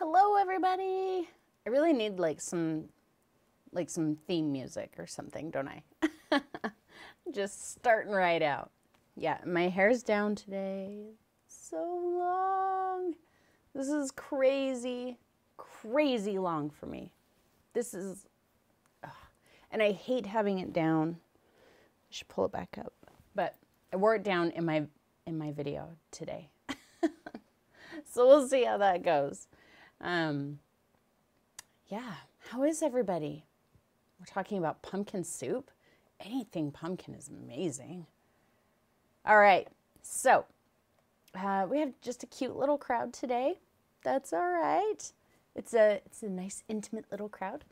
Hello, everybody. I really need like some theme music or something, don't I? Just starting right out. Yeah, my hair's down today. So long. This is crazy, crazy long for me. This is, and I hate having it down. I should pull it back up. But I wore it down in my video today. So we'll see how that goes. Yeah, how is everybody? We're talking about pumpkin soup. Anything pumpkin is amazing. All right, so we have just a cute little crowd today. That's all right. It's a nice, intimate little crowd.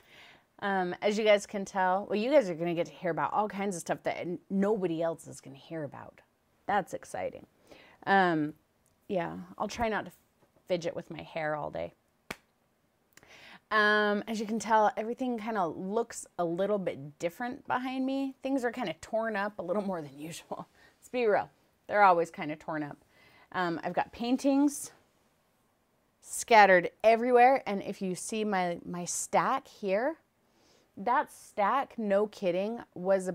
As you guys can tell, well, you guys are going to get to hear about all kinds of stuff that nobody else is going to hear about. That's exciting. Yeah, I'll try not to fidget with my hair all day. As you can tell, everything kind of looks a little bit different behind me. Things are kind of torn up a little more than usual. Let's be real. They're always kind of torn up. I've got paintings scattered everywhere. And if you see my stack here, that stack, no kidding, was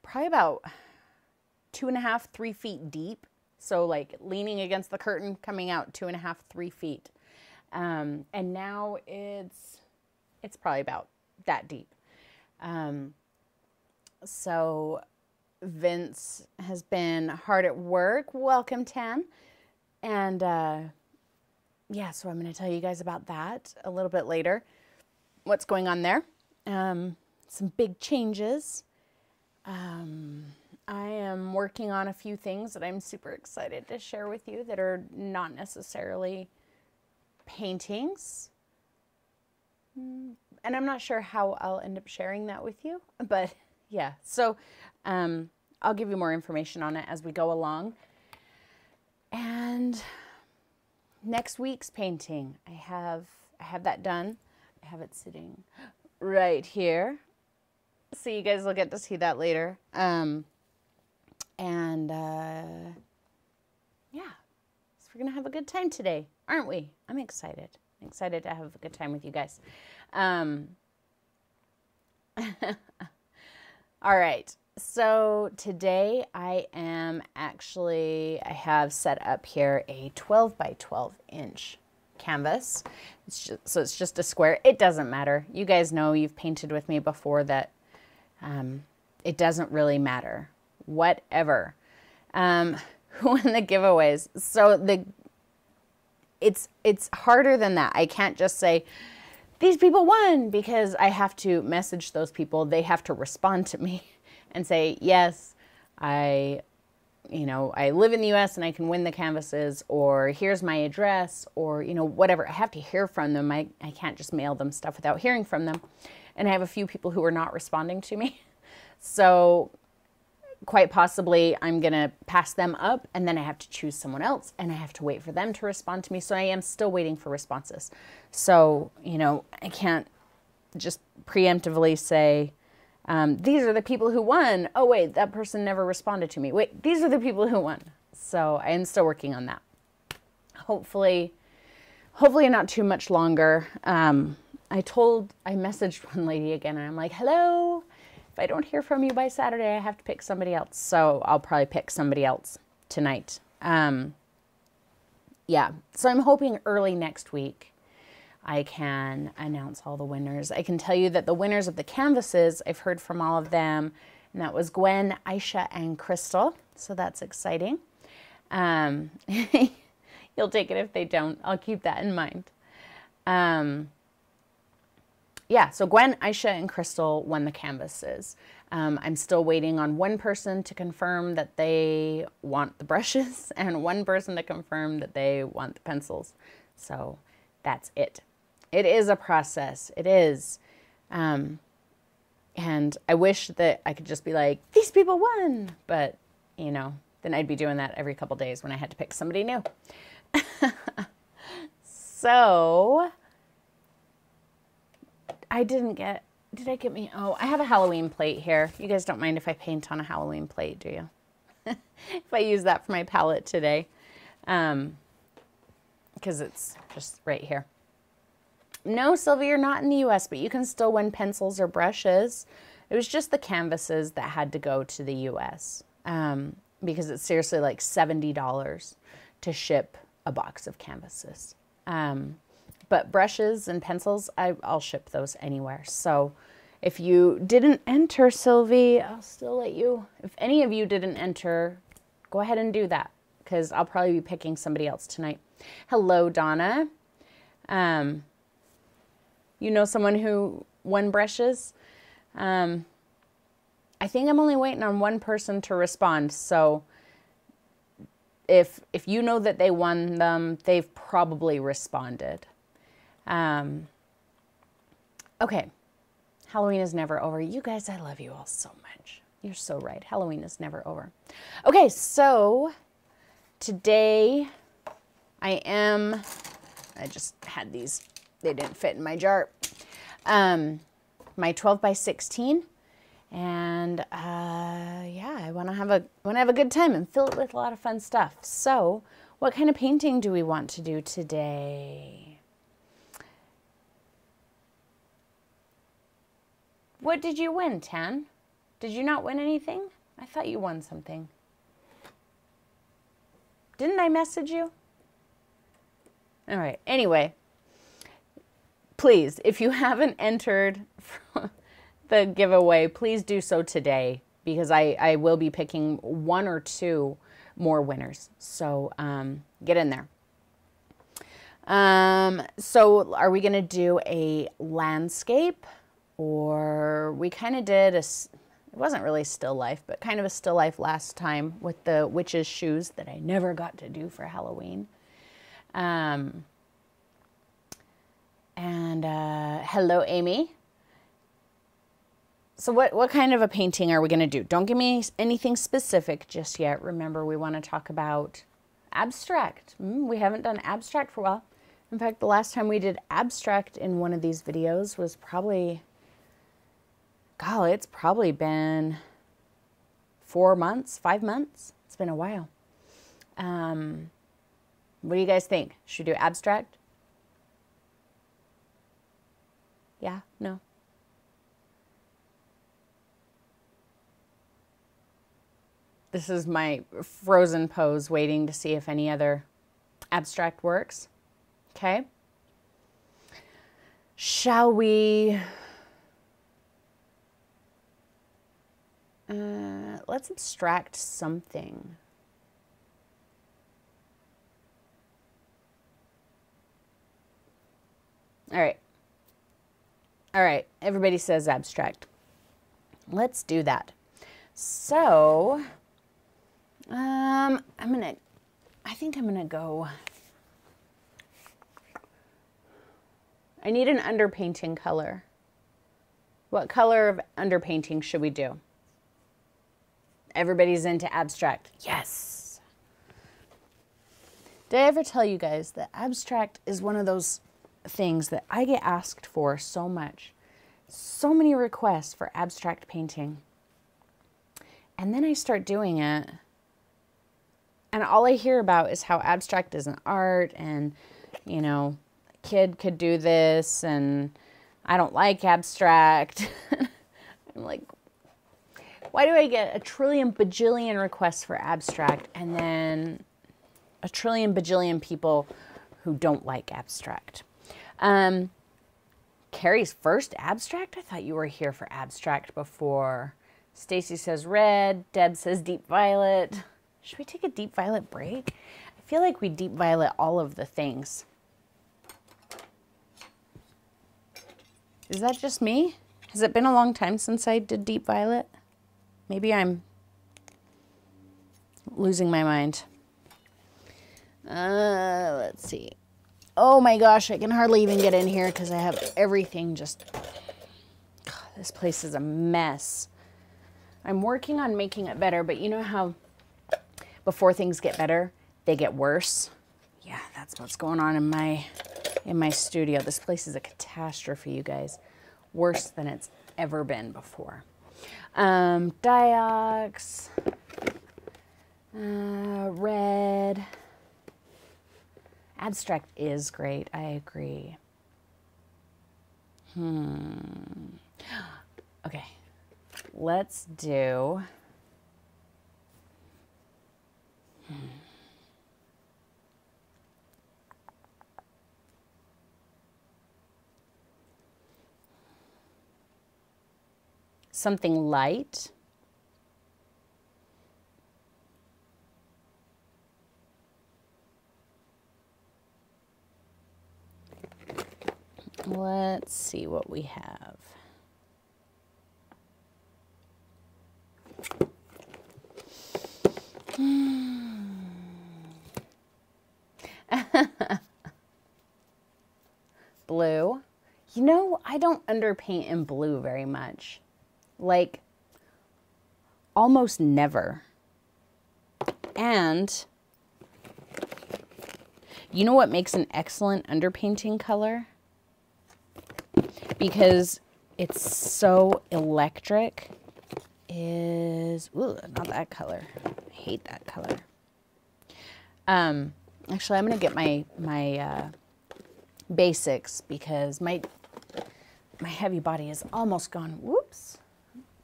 probably about 2.5, 3 feet deep. So like leaning against the curtain, coming out 2.5, 3 feet. And now it's probably about that deep. So Vince has been hard at work. Welcome, Tam. And yeah, so I'm going to tell you guys about that a little bit later. What's going on there. Some big changes. I am working on a few things that I'm super excited to share with you that are not necessarily paintings. And I'm not sure how I'll end up sharing that with you, but yeah. So I'll give you more information on it as we go along. And next week's painting, I have that done. I have it sitting right here. So you guys will get to see that later. Yeah, so we're going to have a good time today, aren't we? I'm excited. I'm excited to have a good time with you guys. All right, so today I have set up here a 12 by 12 inch canvas. So it's just a square. It doesn't matter. You guys know, you've painted with me before, that it doesn't really matter. Whatever. Who won the giveaways? So it's harder than that. I can't just say these people won, because I have to message those people. They have to respond to me and say, yes, I live in the US and I can win the canvases, or here's my address, or whatever. I have to hear from them. I can't just mail them stuff without hearing from them. And I have a few people who are not responding to me. So quite possibly I'm going to pass them up, and then I have to choose someone else, and I have to wait for them to respond to me. So I am still waiting for responses. So, I can't just preemptively say, these are the people who won. Oh, wait, that person never responded to me. Wait, these are the people who won. So I am still working on that. Hopefully not too much longer. I messaged one lady again, and I'm like, hello. If I don't hear from you by Saturday, I have to pick somebody else. So I'll probably pick somebody else tonight. Yeah, so I'm hoping early next week I can announce all the winners. I can tell you that the winners of the canvases, I've heard from all of them, and that was Gwen, Aisha, and Crystal. So that's exciting. You'll take it if they don't. I'll keep that in mind. Yeah, so Gwen, Aisha, and Crystal won the canvases. I'm still waiting on one person to confirm that they want the brushes, and one person to confirm that they want the pencils. So that's it. It is a process. It is. And I wish that I could just be like, these people won. But, then I'd be doing that every couple days when I had to pick somebody new. So did I get me? Oh, I have a Halloween plate here. You guys don't mind if I paint on a Halloween plate, do you? If I use that for my palette today. because it's just right here. No, Sylvia, you're not in the US, but you can still win pencils or brushes. It was just the canvases that had to go to the US because it's seriously like $70 to ship a box of canvases. But brushes and pencils, I'll ship those anywhere. So if you didn't enter, Sylvie, I'll still let you. If any of you didn't enter, go ahead and do that because I'll probably be picking somebody else tonight. Hello, Donna. You know someone who won brushes? I think I'm only waiting on one person to respond. So if you know that they won them, they've probably responded. Okay. Halloween is never over. You guys, I love you all so much. You're so right. Halloween is never over. Okay, so today I just had these, they didn't fit in my jar. My 12 by 16. And yeah, I want to have a good time and fill it with a lot of fun stuff. So, what kind of painting do we want to do today? What did you win, Tan? Did you not win anything? I thought you won something. Didn't I message you? All right. Anyway, please, if you haven't entered the giveaway, please do so today because I will be picking 1 or 2 more winners. So get in there. So are we going to do a landscape? Or we kind of did it wasn't really still life, but kind of a still life last time with the witch's shoes that I never got to do for Halloween. Hello, Amy. So what kind of a painting are we going to do? Don't give me anything specific just yet. Remember, we want to talk about abstract. We haven't done abstract for a while. In fact, the last time we did abstract in one of these videos was probably... Golly, it's probably been 4 months, 5 months. It's been a while. What do you guys think? Should we do abstract? Yeah? No? This is my frozen pose waiting to see if any other abstract works. Okay? Shall we... let's abstract something. All right. All right. Everybody says abstract. Let's do that. So, I think I'm going to go. I need an underpainting color. What color of underpainting should we do? Everybody's into abstract. Yes. Did I ever tell you guys that abstract is one of those things that I get asked for so much? So many requests for abstract painting. And then I start doing it. And all I hear about is how abstract isn't art and, you know, a kid could do this and I don't like abstract. I'm like, why do I get a trillion bajillion requests for abstract and then a trillion bajillion people who don't like abstract? Carrie's first abstract? I thought you were here for abstract before. Stacy says red. Deb says deep violet. Should we take a deep violet break? I feel like we deep violet all of the things. Is that just me? Has it been a long time since I did deep violet? Maybe I'm losing my mind. Let's see. Oh my gosh, I can hardly even get in here because I have everything just... God, this place is a mess. I'm working on making it better, but you know how before things get better, they get worse? Yeah, that's what's going on in my studio. This place is a catastrophe, you guys. Worse than it's ever been before. Diox, red. Abstract is great. I agree. Okay. Let's do... something light. Let's see what we have. Blue. You know, I don't underpaint in blue very much. Like, almost never. And you know what makes an excellent underpainting color? Because it's so electric, is, ooh, not that color. I hate that color. Actually, I'm going to get my basics because my heavy body is almost gone. Whoops.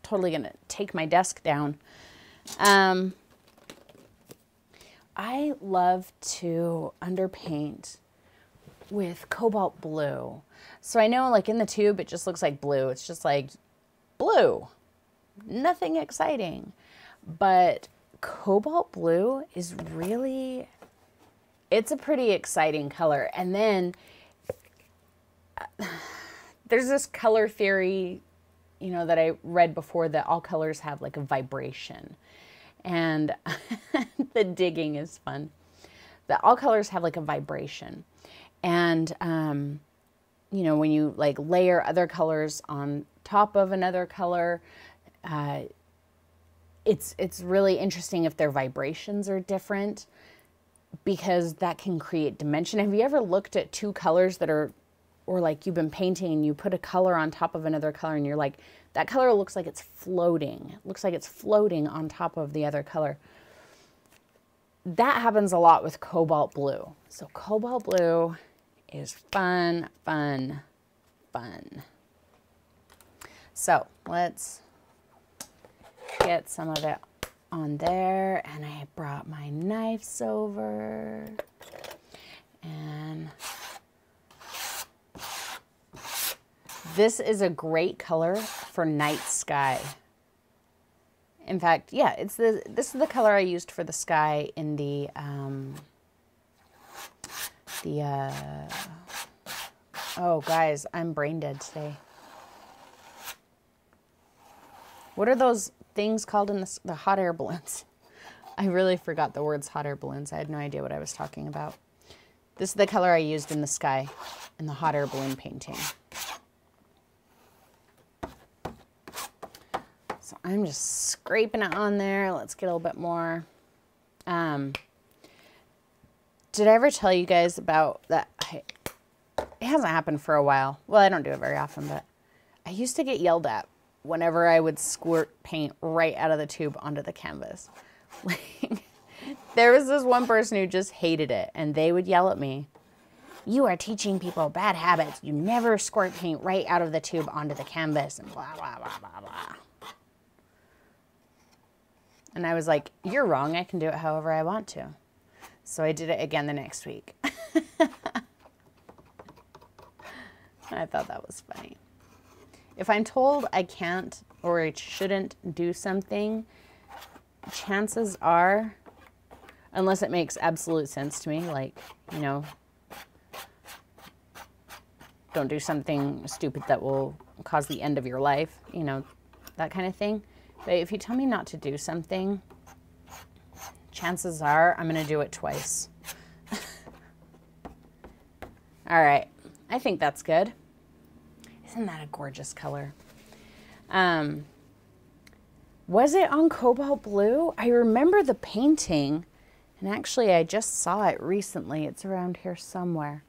Totally going to take my desk down. I love to underpaint with cobalt blue. So I know, like, in the tube, it just looks like blue. It's just like blue. Nothing exciting. But cobalt blue is really, it's a pretty exciting color. And then there's this color theory, you know, that I read before, that all colors have like a vibration. And the digging is fun. That all colors have like a vibration. And, you know, when you like layer other colors on top of another color, it's really interesting if their vibrations are different, because that can create dimension. Have you ever looked at two colors that are, or like you've been painting and you put a color on top of another color and you're like, that color looks like it's floating. It looks like it's floating on top of the other color. That happens a lot with cobalt blue. So cobalt blue is fun, fun, fun. So let's get some of it on there. And I brought my knives over. And this is a great color for night sky. In fact, yeah, this is the color I used for the sky in the oh guys, I'm brain dead today. What are those things called in the hot air balloons? I really forgot the words hot air balloons. I had no idea what I was talking about. This is the color I used in the sky in the hot air balloon painting. So I'm just scraping it on there. Let's get a little bit more. Did I ever tell you guys about that? It hasn't happened for a while. Well, I don't do it very often, but I used to get yelled at whenever I would squirt paint right out of the tube onto the canvas. Like, there was this one person who just hated it, and they would yell at me, "You are teaching people bad habits. You never squirt paint right out of the tube onto the canvas," and blah, blah, blah, blah, blah. And I was like, "You're wrong. I can do it however I want to." So I did it again the next week. I thought that was funny. If I'm told I can't or I shouldn't do something, chances are, unless it makes absolute sense to me, like, you know, don't do something stupid that will cause the end of your life, you know, that kind of thing. But if you tell me not to do something, chances are I'm going to do it twice. All right. I think that's good. Isn't that a gorgeous color? Was it on cobalt blue? I remember the painting, and actually I just saw it recently. It's around here somewhere.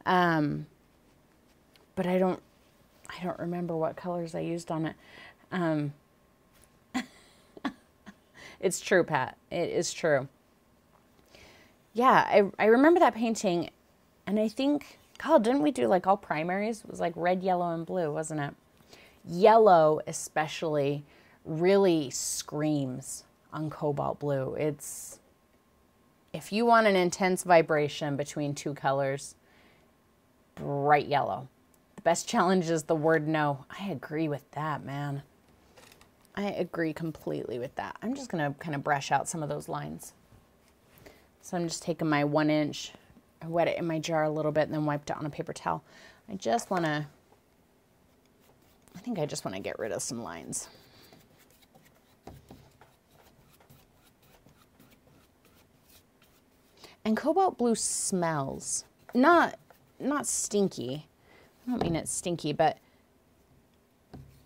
But I don't remember what colors I used on it. It's true, Pat. It is true. Yeah, I remember that painting, And I think, God, didn't we do like all primaries? It was like red, yellow, and blue, wasn't it? Yellow especially really screams on cobalt blue. It's, if you want an intense vibration between two colors, bright yellow. The best challenge is the word no. I agree with that, man. I agree completely with that. I'm just going to kind of brush out some of those lines. So I'm just taking my 1 inch, I wet it in my jar a little bit and then wiped it on a paper towel. I think I just want to get rid of some lines. And cobalt blue smells, not stinky. I don't mean it's stinky, but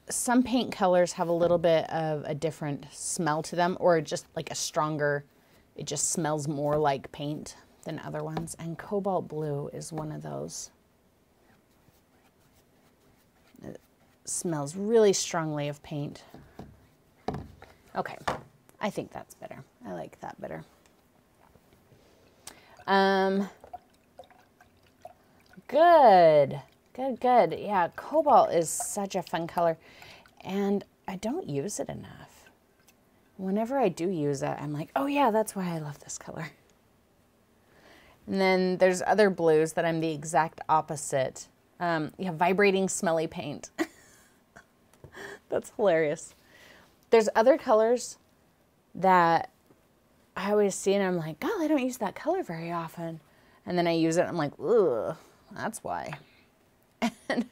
some paint colors have a little bit of a different smell to them, or just like a stronger, it just smells more like paint than other ones. And cobalt blue is one of those. It smells really strongly of paint. Okay, I think that's better. I like that better. Good. Yeah, cobalt is such a fun color, and I don't use it enough. Whenever I do use it, I'm like, oh yeah, that's why I love this color. And then there's other blues that I'm the exact opposite. Yeah, vibrating smelly paint. That's hilarious. There's other colors that I always see and I'm like, God, I don't use that color very often. And then I use it and I'm like, ugh, that's why. And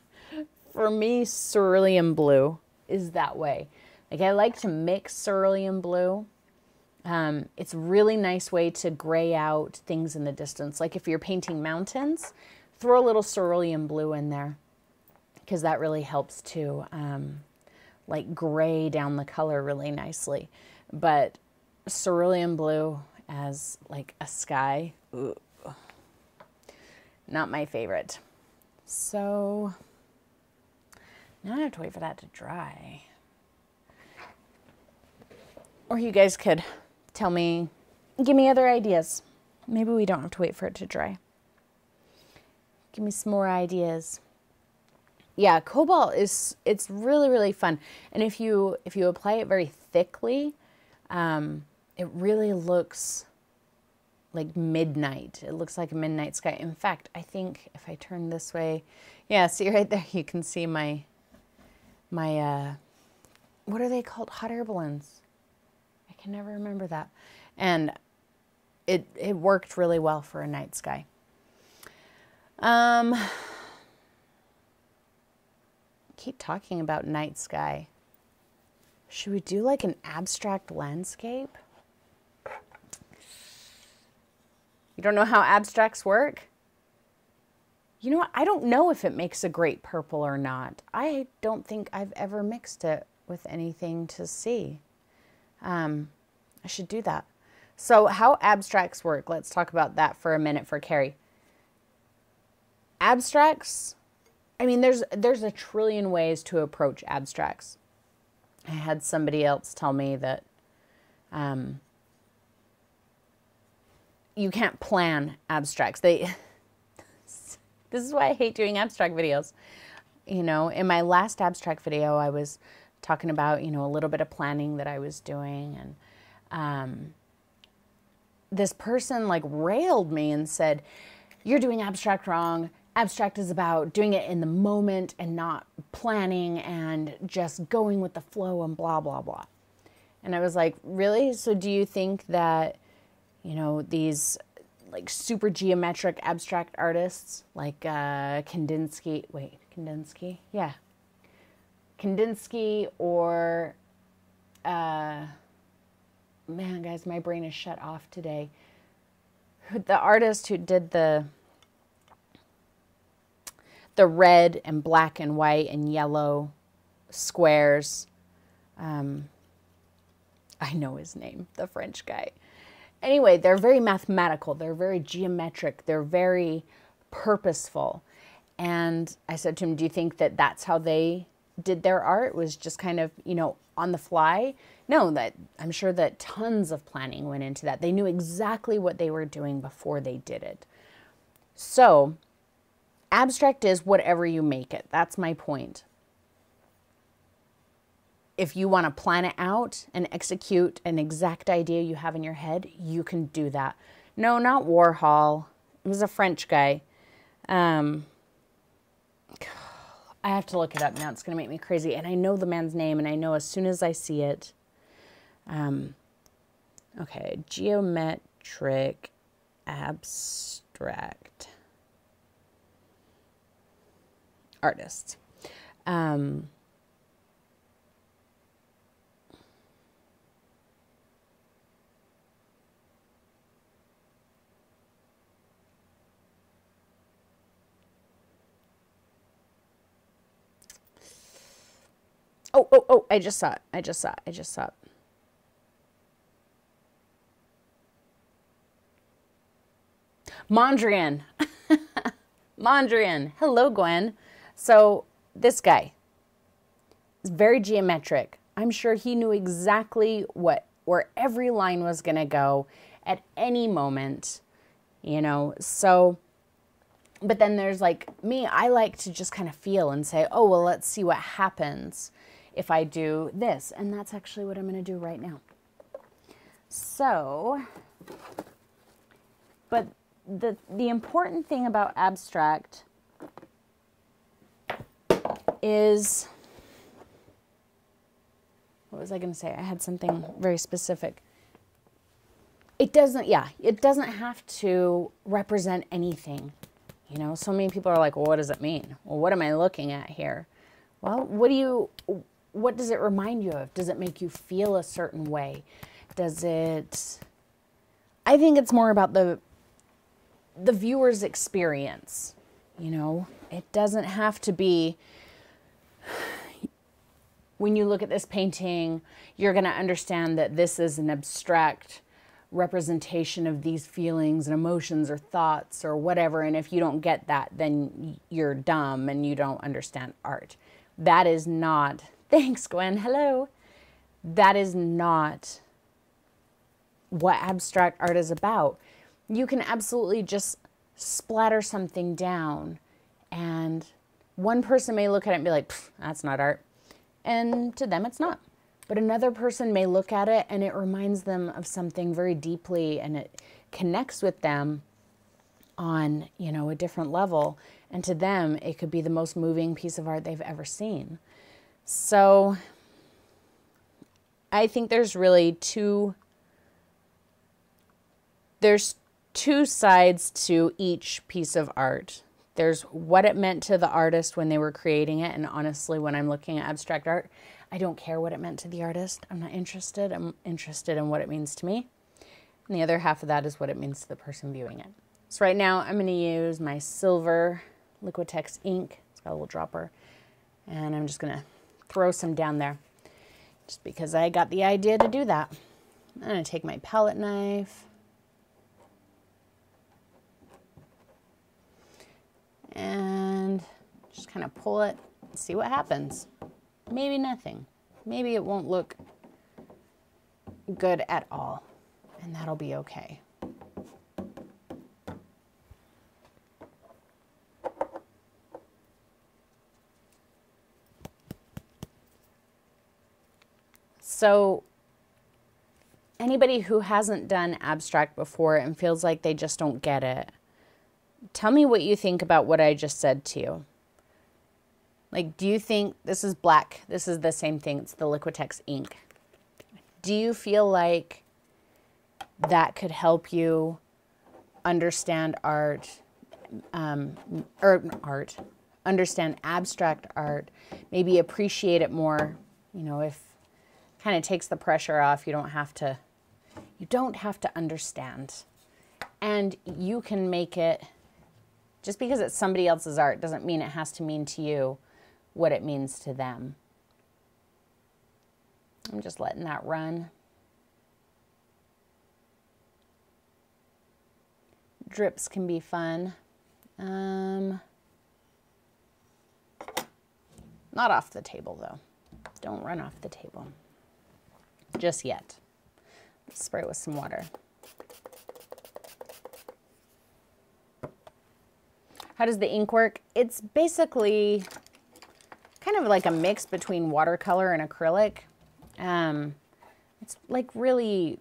for me, cerulean blue is that way. Like, I like to mix cerulean blue. It's a really nice way to gray out things in the distance. Like if you're painting mountains, throw a little cerulean blue in there, because that really helps to like gray down the color really nicely. But cerulean blue as like a sky, ooh, not my favorite. So now I have to wait for that to dry. Or you guys could tell me, give me other ideas. Maybe we don't have to wait for it to dry. Give me some more ideas. Yeah, cobalt it's really, really fun. And if you apply it very thickly, it really looks like midnight. It looks like a midnight sky. In fact, I think if I turn this way, yeah, see right there, you can see my what are they called? Hot air balloons. I can never remember that. And it worked really well for a night sky. Keep talking about night sky. Should we do like an abstract landscape? You don't know how abstracts work? You know what? I don't know if it makes a great purple or not. I don't think I've ever mixed it with anything to see. I should do that. So how abstracts work, let's talk about that for a minute for Carrie. Abstracts, I mean, there's a trillion ways to approach abstracts. I had somebody else tell me that you can't plan abstracts. This is why I hate doing abstract videos. You know, in my last abstract video, I was talking about, you know, a little bit of planning that I was doing, and this person like railed me and said, you're doing abstract wrong. Abstract is about doing it in the moment and not planning and just going with the flow and blah, blah, blah. And I was like, really? So do you think that, you know, these like super geometric abstract artists like Kandinsky, yeah. Kandinsky or, man, guys, my brain is shut off today. The artist who did the red and black and white and yellow squares. I know his name, the French guy. Anyway, they're very mathematical. They're very geometric. They're very purposeful. And I said to him, do you think that that's how they did their art? Was just kind of, you know, on the fly? No, that I'm sure that tons of planning went into that. They knew exactly what they were doing before they did it. So Abstract is whatever you make it. That's my point. If you want to plan it out and execute an exact idea you have in your head, you can do that. No, not Warhol. It was a French guy. I have to look it up now. It's going to make me crazy. And I know the man's name, and I know as soon as I see it. Okay, geometric abstract artist. Oh, I just saw it. Mondrian. Mondrian. Hello, Gwen. So this guy is very geometric. I'm sure he knew exactly where every line was going to go at any moment, you know. So, but then there's like me, I like to just kind of feel and say, oh, well, let's see what happens if I do this. And that's actually what I'm going to do right now. So, but the important thing about abstract is, what was I going to say? I had something very specific. It doesn't have to represent anything. You know, so many people are like, well, what does it mean? Well, what am I looking at here? Well, what does it remind you of? Does it make you feel a certain way? I think it's more about the viewer's experience, you know. It doesn't have to be, when you look at this painting, you're going to understand that this is an abstract representation of these feelings and emotions or thoughts or whatever. And if you don't get that, then you're dumb and you don't understand art. That is not, thanks, Gwen, hello. That is not what abstract art is about. You can absolutely just splatter something down, and one person may look at it and be like, that's not art. And to them, it's not. But another person may look at it and it reminds them of something very deeply, and it connects with them on, you know, a different level. And to them, it could be the most moving piece of art they've ever seen. So I think there's really two sides to each piece of art. There's what it meant to the artist when they were creating it. And honestly, when I'm looking at abstract art, I don't care what it meant to the artist. I'm not interested. I'm interested in what it means to me. And the other half of that is what it means to the person viewing it. So right now I'm going to use my silver Liquitex ink. It's got a little dropper. And I'm just going to throw some down there just because I got the idea to do that. I'm going to take my palette knife. And just kind of pull it and see what happens. Maybe nothing. Maybe it won't look good at all, and that'll be okay. So anybody who hasn't done abstract before and feels like they just don't get it, tell me what you think about what I just said to you. Like, do you think this is black? This is the same thing. It's the Liquitex ink. Do you feel like that could help you understand understand abstract art, maybe appreciate it more, you know, if kind of takes the pressure off. You don't have to understand. And you can make it, just because it's somebody else's art doesn't mean it has to mean to you what it means to them. I'm just letting that run. Drips can be fun. Not off the table though. Don't run off the table. Just yet. Spray it with some water. How does the ink work? It's basically kind of like a mix between watercolor and acrylic. It's like really,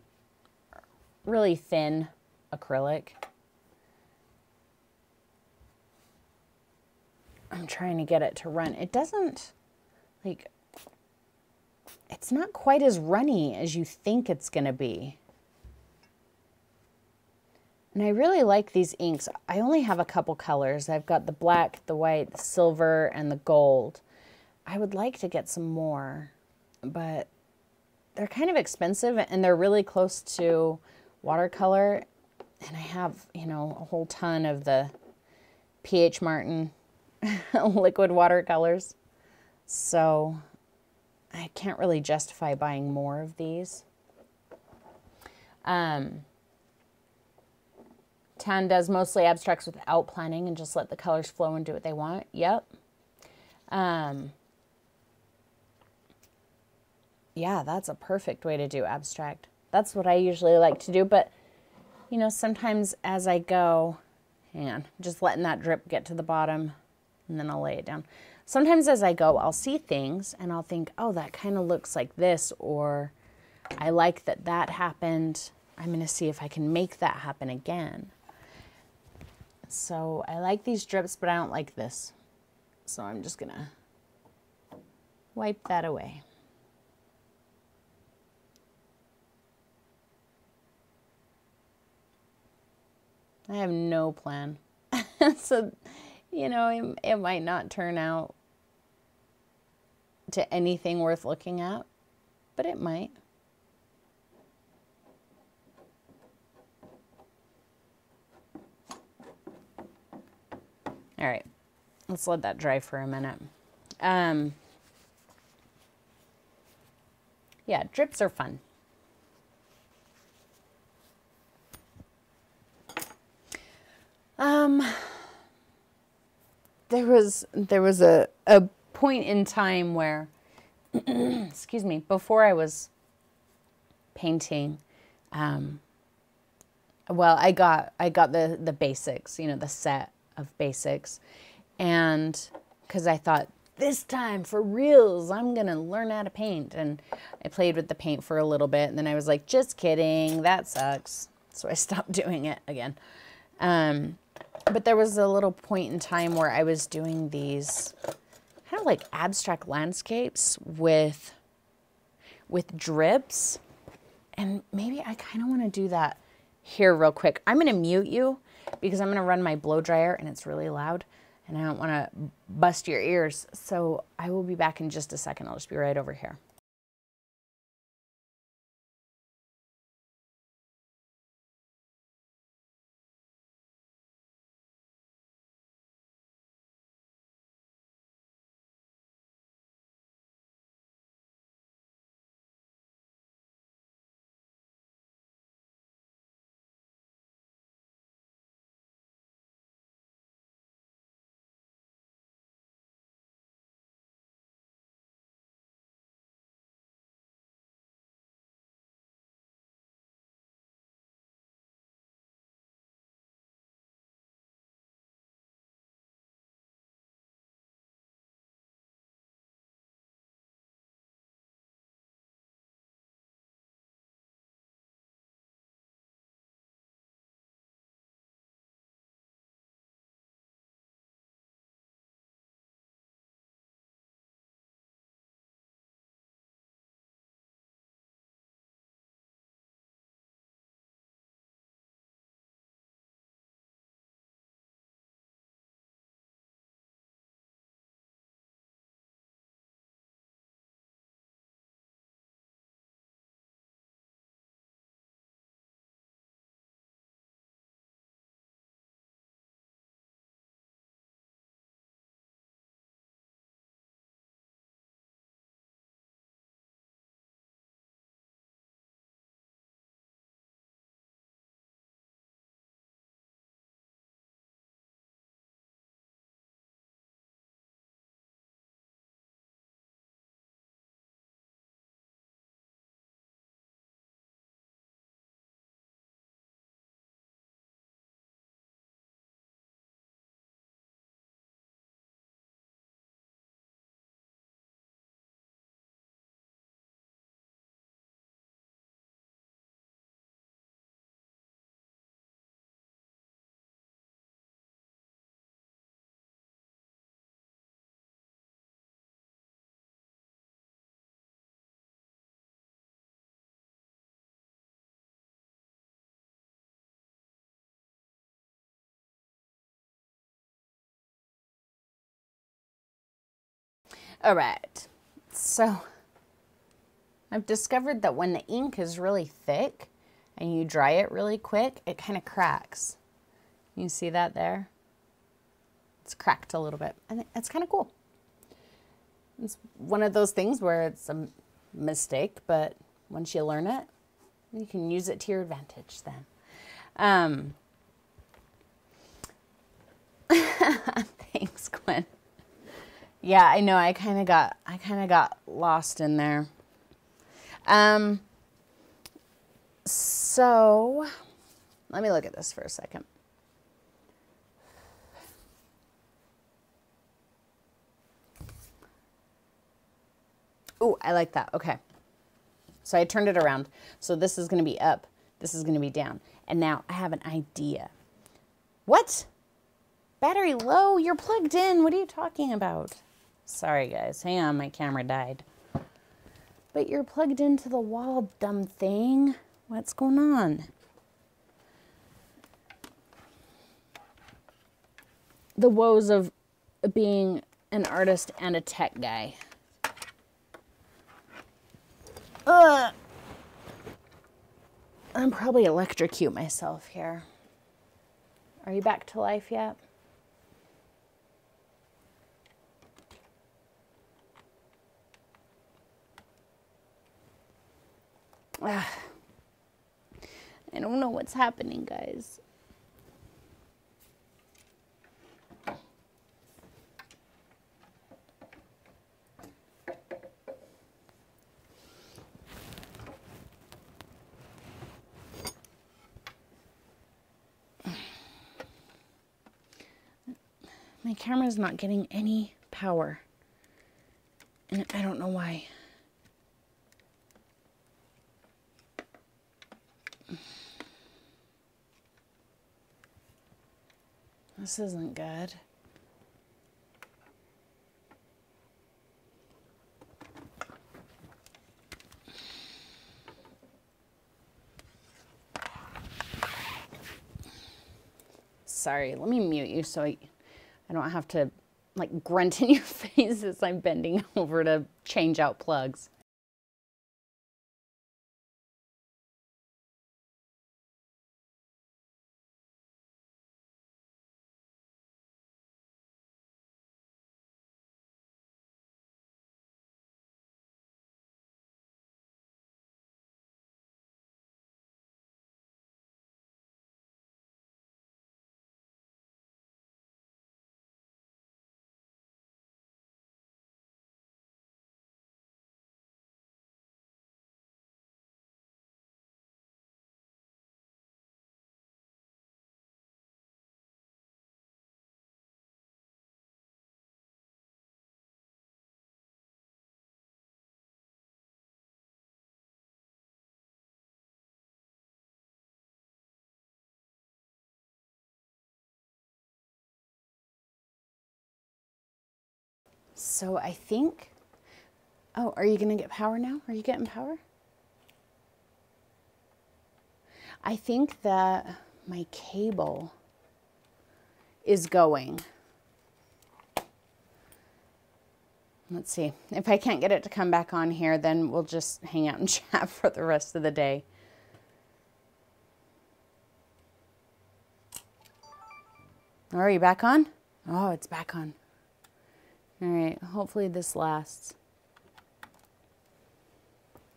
really thin acrylic. I'm trying to get it to run. It doesn't, like, it's not quite as runny as you think it's going to be. And I really like these inks. I only have a couple colors. I've got the black, the white, the silver, and the gold. I would like to get some more, but they're kind of expensive and they're really close to watercolor. And I have, you know, a whole ton of the P.H. Martin liquid watercolors. So I can't really justify buying more of these. Tan does mostly abstracts without planning and just let the colors flow and do what they want. Yep. Yeah, that's a perfect way to do abstract. That's what I usually like to do. But, you know, sometimes as I go, hang on, just letting that drip get to the bottom and then I'll lay it down. Sometimes as I go, I'll see things and I'll think, oh, that kind of looks like this, or I like that that happened. I'm going to see if I can make that happen again. So I like these drips, but I don't like this. So I'm just going to wipe that away. I have no plan. So, you know, it might not turn out to anything worth looking at, but it might. All right, let's let that dry for a minute. Yeah, drips are fun. There was a point in time where, excuse me, before I was painting, well, I got the basics, you know, the set of basics, and because I thought, this time for reals, I'm gonna learn how to paint, and I played with the paint for a little bit, and then I was like, just kidding, that sucks, so I stopped doing it again. But there was a little point in time where I was doing these kind of like abstract landscapes with drips, and maybe I kind of want to do that here real quick. I'm going to mute you because I'm going to run my blow dryer and it's really loud and I don't want to bust your ears. So I will be back in just a second. I'll just be right over here. All right. So I've discovered that when the ink is really thick and you dry it really quick, it kind of cracks. You see that there? It's cracked a little bit, and it's kind of cool. It's one of those things where it's a mistake, but once you learn it, you can use it to your advantage then. Thanks, Gwen. Yeah, I know. I kind of got lost in there. So let me look at this for a second. Oh, I like that. Okay. So I turned it around. So this is going to be up. This is going to be down. And now I have an idea. What? Battery low? You're plugged in. What are you talking about? Sorry, guys. Hang on. My camera died. But you're plugged into the wall, dumb thing. What's going on? The woes of being an artist and a tech guy. I'm probably electrocute myself here. Are you back to life yet? I don't know what's happening, guys. My camera's not getting any power, and I don't know why. This isn't good. Sorry, let me mute you so I don't have to like grunt in your face as I'm bending over to change out plugs. So I think, oh, are you gonna get power now? Are you getting power? I think that my cable is going. Let's see. If I can't get it to come back on here, then we'll just hang out and chat for the rest of the day. Oh, are you back on? Oh, it's back on. All right, hopefully this lasts.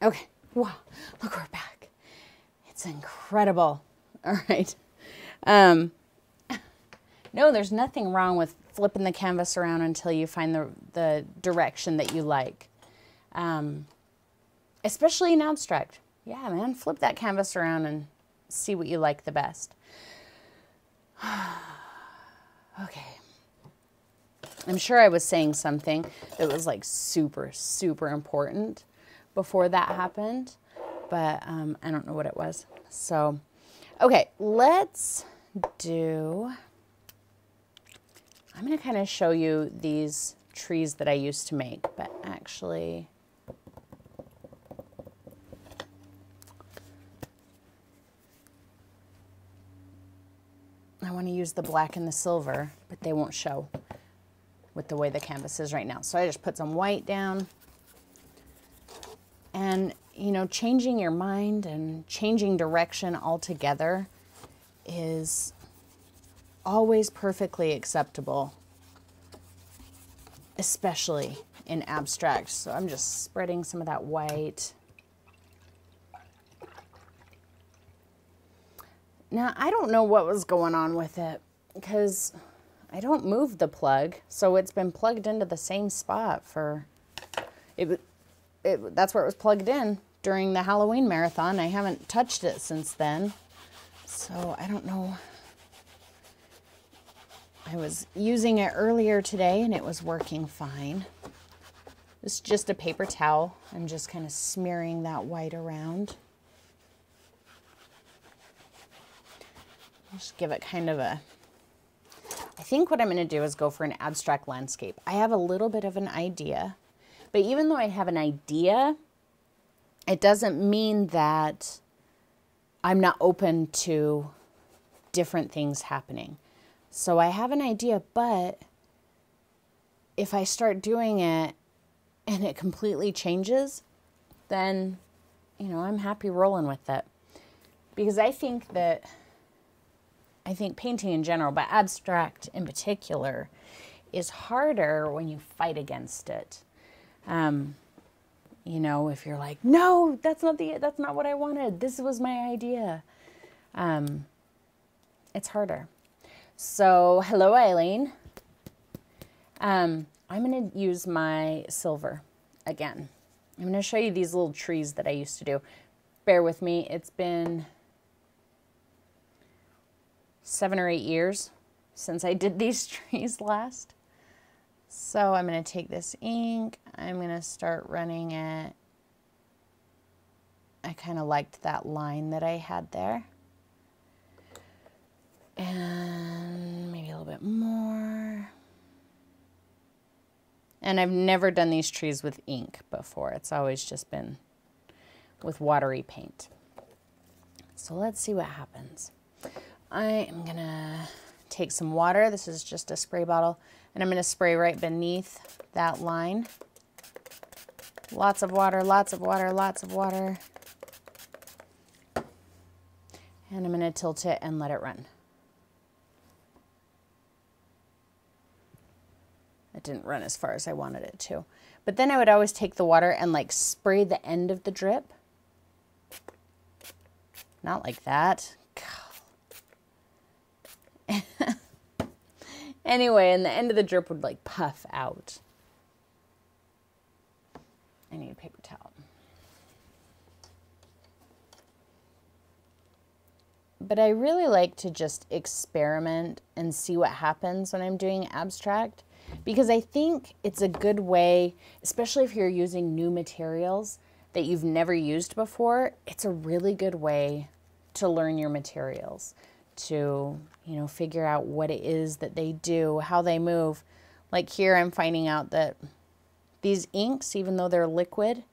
Okay, wow, look, we're back. It's incredible. All right. No, there's nothing wrong with flipping the canvas around until you find the direction that you like. Especially in abstract. Yeah, man, flip that canvas around and see what you like the best. Okay. I'm sure I was saying something that was like super, super important before that happened, but I don't know what it was. So, okay, let's do, I'm going to kind of show you these trees that I used to make, but actually, I want to use the black and the silver, but they won't show with the way the canvas is right now. So I just put some white down. And, you know, changing your mind and changing direction altogether is always perfectly acceptable, especially in abstract. So I'm just spreading some of that white. Now, I don't know what was going on with it because I don't move the plug. So it's been plugged into the same spot for, that's where it was plugged in during the Halloween marathon. I haven't touched it since then. So I don't know. I was using it earlier today and it was working fine. This is just a paper towel. I'm just kind of smearing that white around. Just give it kind of a, I think what I'm going to do is go for an abstract landscape. I have a little bit of an idea, but even though I have an idea, it doesn't mean that I'm not open to different things happening. So I have an idea, but if I start doing it and it completely changes, then, you know, I'm happy rolling with it. Because I think painting in general, but abstract in particular, is harder when you fight against it. You know, if you're like, no, that's not what I wanted. This was my idea. It's harder. So, hello, Eileen. I'm going to use my silver again. I'm going to show you these little trees that I used to do. Bear with me. It's been 7 or 8 years since I did these trees last. So I'm going to take this ink. I'm going to start running it. I kind of liked that line that I had there. And maybe a little bit more. And I've never done these trees with ink before. It's always just been with watery paint. So let's see what happens. I am going to take some water. This is just a spray bottle. And I'm going to spray right beneath that line. Lots of water, lots of water, lots of water. And I'm going to tilt it and let it run. It didn't run as far as I wanted it to. But then I would always take the water and like spray the end of the drip. Not like that. Anyway, and the end of the drip would like puff out. I need a paper towel. But I really like to just experiment and see what happens when I'm doing abstract, because I think it's a good way, especially if you're using new materials that you've never used before, it's a really good way to learn your materials, to, you know, figure out what it is that they do, how they move. Like here, I'm finding out that these inks, even though they're liquid,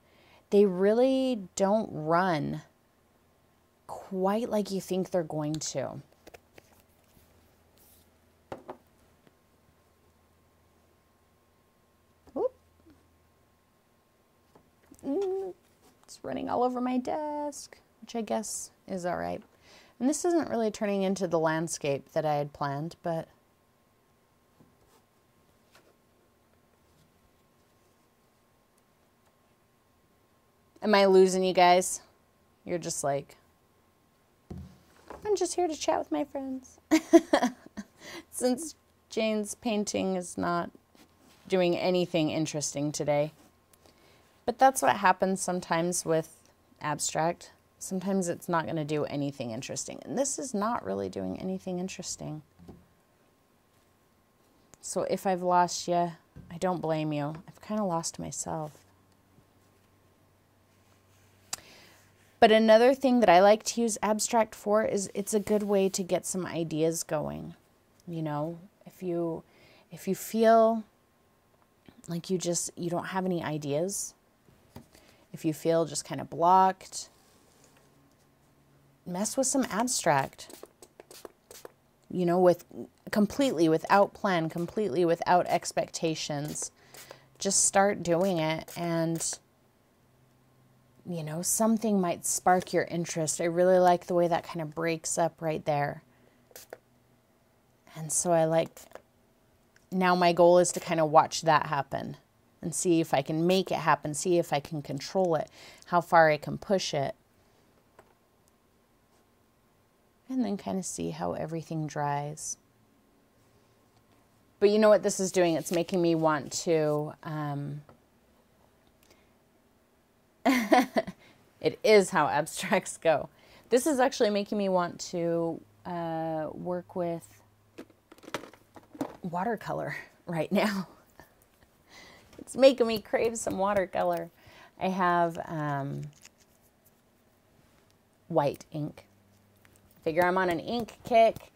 they really don't run quite like you think they're going to. Oop. It's running all over my desk, which I guess is all right. And this isn't really turning into the landscape that I had planned, but am I losing you guys? You're just like, I'm just here to chat with my friends. Since Jane's painting is not doing anything interesting today. But that's what happens sometimes with abstract. Sometimes it's not going to do anything interesting. And this is not really doing anything interesting. So if I've lost you, I don't blame you. I've kind of lost myself. But another thing that I like to use abstract for is it's a good way to get some ideas going. You know, if you feel like you don't have any ideas, if you feel just kind of blocked, mess with some abstract. you know, completely without plan, completely without expectations. Just start doing it, and you know, something might spark your interest. I really like the way that kind of breaks up right there. And so now my goal is to kind of watch that happen and see if I can make it happen, see if I can control it, how far I can push it. And then kind of see how everything dries. But you know what this is doing? It's making me want to, it is how abstracts go. This is actually making me want to work with watercolor right now. It's making me crave some watercolor. I have white ink. Figure I'm on an ink kick.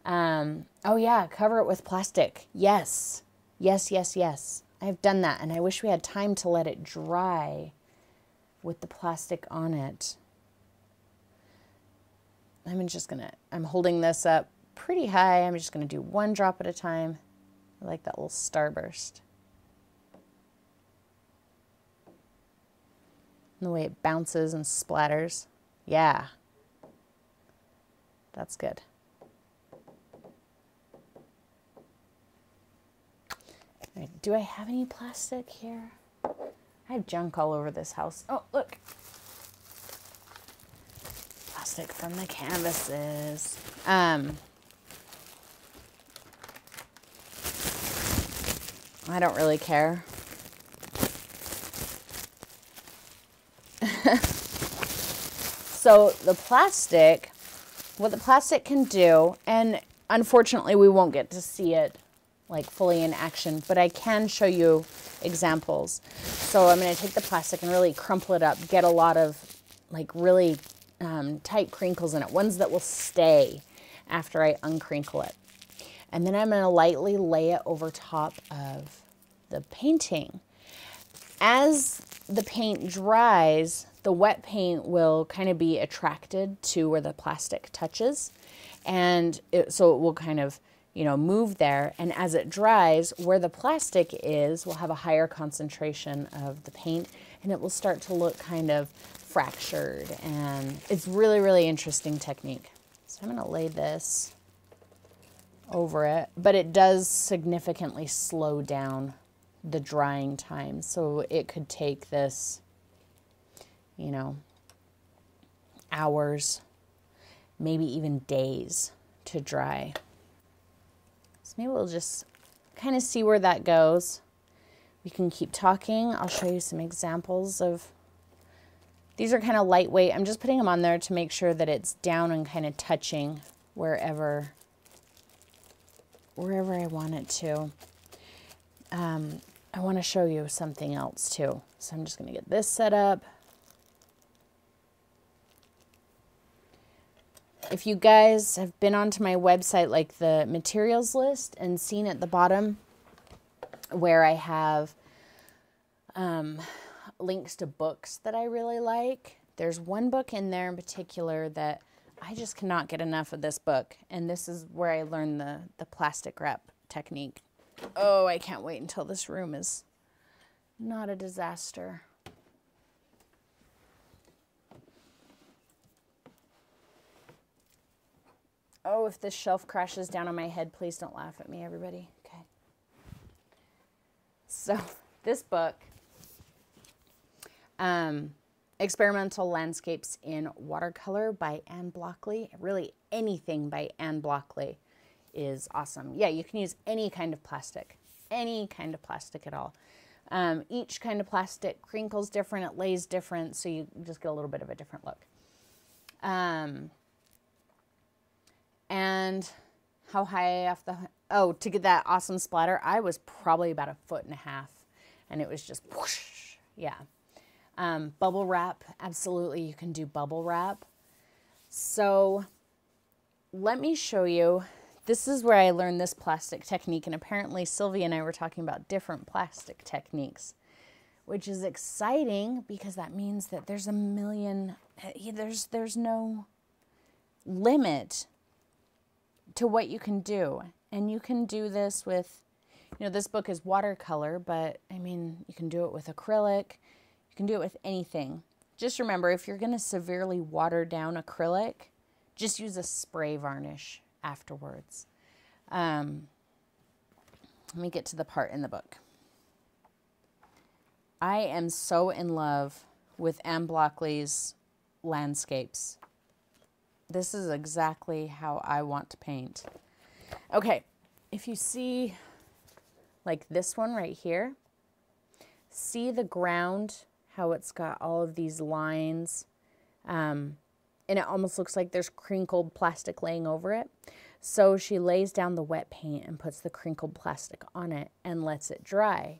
Oh yeah, cover it with plastic. Yes, yes, yes, yes. I've done that, and I wish we had time to let it dry with the plastic on it. I'm holding this up pretty high. I'm just gonna do one drop at a time. I like that little starburst. And the way it bounces and splatters. Yeah. That's good. All right, do I have any plastic here? I have junk all over this house. Oh, look. Plastic from the canvases. I don't really care. So the plastic, what the plastic can do, and unfortunately we won't get to see it like fully in action, but I can show you examples. So I'm going to take the plastic and really crumple it up, get a lot of like really tight crinkles in it, ones that will stay after I uncrinkle it. And then I'm going to lightly lay it over top of the painting. As the paint dries, the wet paint will kind of be attracted to where the plastic touches. And so it will kind of, you know, move there. And as it dries, where the plastic is, will have a higher concentration of the paint, and it will start to look kind of fractured. And it's really, really interesting technique. So I'm going to lay this over it, but it does significantly slow down the drying time. So it could take this, you know, hours, maybe even days to dry. So maybe we'll just kind of see where that goes. We can keep talking. I'll show you some examples of, these are kind of lightweight. I'm just putting them on there to make sure that it's down and kind of touching wherever I want it to. I want to show you something else too. So I'm just going to get this set up. If you guys have been onto my website, like the materials list, and seen at the bottom where I have links to books that I really like, there's one book in there in particular that I just cannot get enough of this book. And this is where I learned the plastic wrap technique. Oh, I can't wait until this room is not a disaster. Oh, if this shelf crashes down on my head, please don't laugh at me, everybody. Okay. So this book, Experimental Landscapes in Watercolor by Anne Blockley. Really anything by Anne Blockley is awesome. Yeah, you can use any kind of plastic at all. Each kind of plastic crinkles different, it lays different, so you just get a little bit of a different look. And how high off the, oh, to get that awesome splatter, I was probably about 1.5 feet, and it was just whoosh, yeah. Bubble wrap, absolutely, you can do bubble wrap. So let me show you, this is where I learned this plastic technique, and apparently Sylvia and I were talking about different plastic techniques, which is exciting because that means that there's there's no limit to what you can do. And you can do this with, this book is watercolor, but I mean, you can do it with acrylic. You can do it with anything. Just remember, if you're going to severely water down acrylic, just use a spray varnish afterwards. Let me get to the part in the book. I am so in love with Anne Blockley's landscapes. This is exactly how I want to paint. Okay, if you see like this one right here, see the ground, how it's got all of these lines, and it almost looks like there's crinkled plastic laying over it. So she lays down the wet paint and puts the crinkled plastic on it and lets it dry.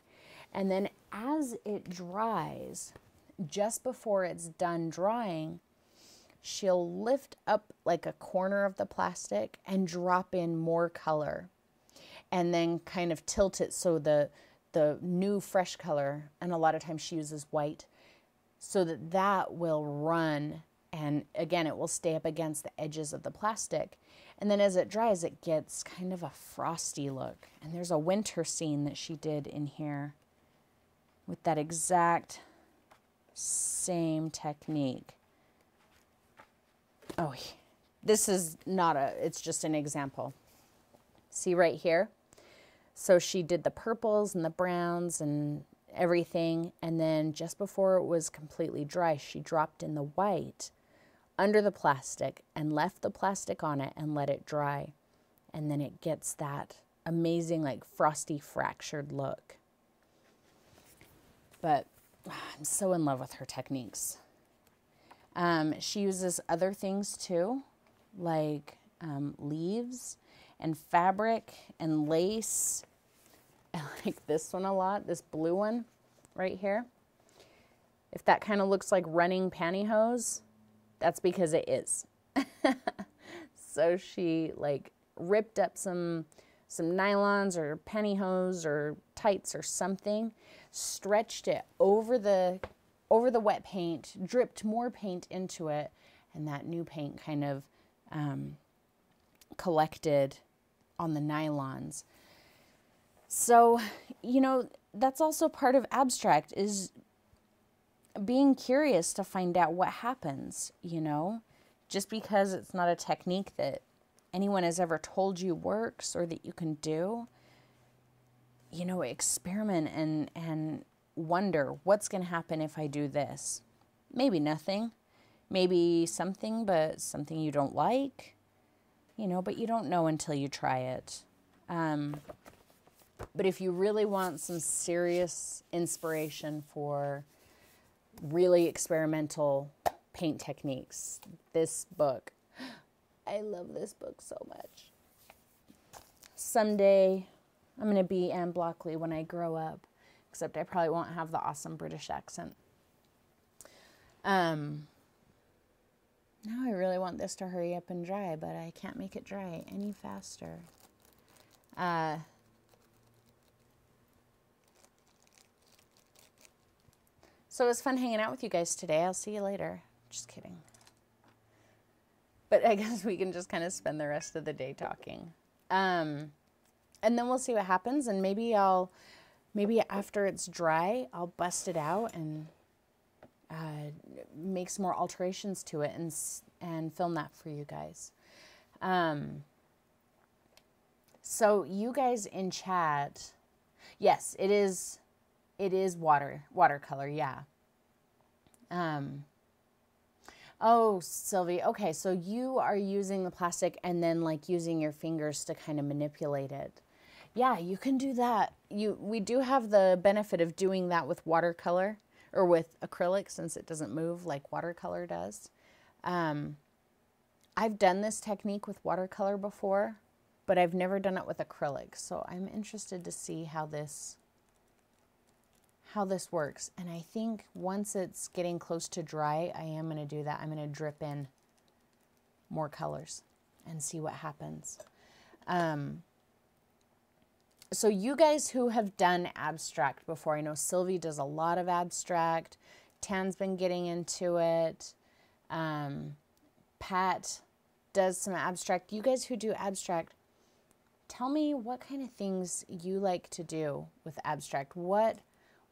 And then as it dries, just before it's done drying, she'll lift up like a corner of the plastic and drop in more color and then kind of tilt it so the new fresh color, and a lot of times she uses white, so that will run, and again it will stay up against the edges of the plastic. And then as it dries, it gets kind of a frosty look. And there's a winter scene that she did in here with that exact same technique. Oh, this is not it's just an example. See right here? So she did the purples and the browns and everything. And then just before it was completely dry, she dropped in the white under the plastic and left the plastic on it and let it dry. And then it gets that amazing, like frosty, fractured look. But I'm so in love with her techniques. She uses other things too, like leaves and fabric and lace. I like this one a lot, this blue one right here. If that kind of looks like running pantyhose, that's because it is. So she like ripped up some nylons or pantyhose or tights or something, stretched it over the wet paint, dripped more paint into it, and that new paint kind of collected on the nylons. So, that's also part of abstract, is being curious to find out what happens, just because it's not a technique that anyone has ever told you works or that you can do. Experiment and wonder what's going to happen if I do this. Maybe nothing, maybe something, but something you don't like, but you don't know until you try it. But if you really want some serious inspiration for really experimental paint techniques, this book, I love this book so much. Someday I'm going to be Anne Blockley when I grow up, except I probably won't have the awesome British accent. Now I really want this to hurry up and dry, but I can't make it dry any faster. So it was fun hanging out with you guys today. I'll see you later. Just kidding. But I guess we can just kind of spend the rest of the day talking. And then we'll see what happens. And maybe after it's dry, I'll bust it out and make some more alterations to it and film that for you guys. So you guys in chat, yes, it is watercolor, yeah. Oh, Sylvie, okay, so you are using the plastic and then like using your fingers to kind of manipulate it. Yeah, you can do that. We do have the benefit of doing that with watercolor or with acrylic, since it doesn't move like watercolor does. I've done this technique with watercolor before, but I've never done it with acrylic. So I'm interested to see how this works. And I think once it's getting close to dry, I am going to do that. I'm going to drip in more colors and see what happens. So you guys who have done abstract before, I know Sylvie does a lot of abstract. Tan's been getting into it. Pat does some abstract. You guys who do abstract, tell me what kind of things you like to do with abstract. What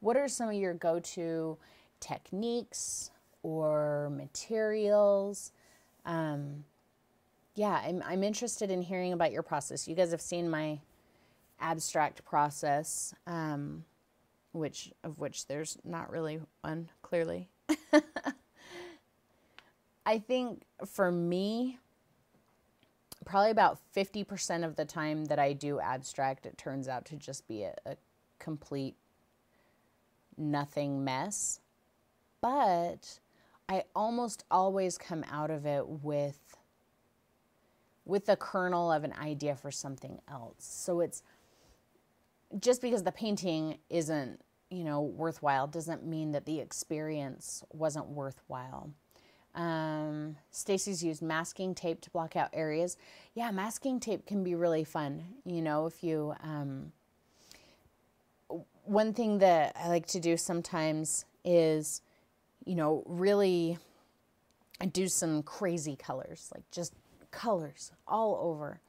are some of your go-to techniques or materials? Yeah, I'm interested in hearing about your process. You guys have seen my abstract process, which there's not really one, clearly. I think for me, probably about 50% of the time that I do abstract, it turns out to just be a complete nothing mess. But I almost always come out of it with the kernel of an idea for something else. So it's just because the painting isn't, worthwhile doesn't mean that the experience wasn't worthwhile. Stacy's used masking tape to block out areas. Yeah, masking tape can be really fun. If you, one thing that I like to do sometimes is, really do some crazy colors, like just colors all over,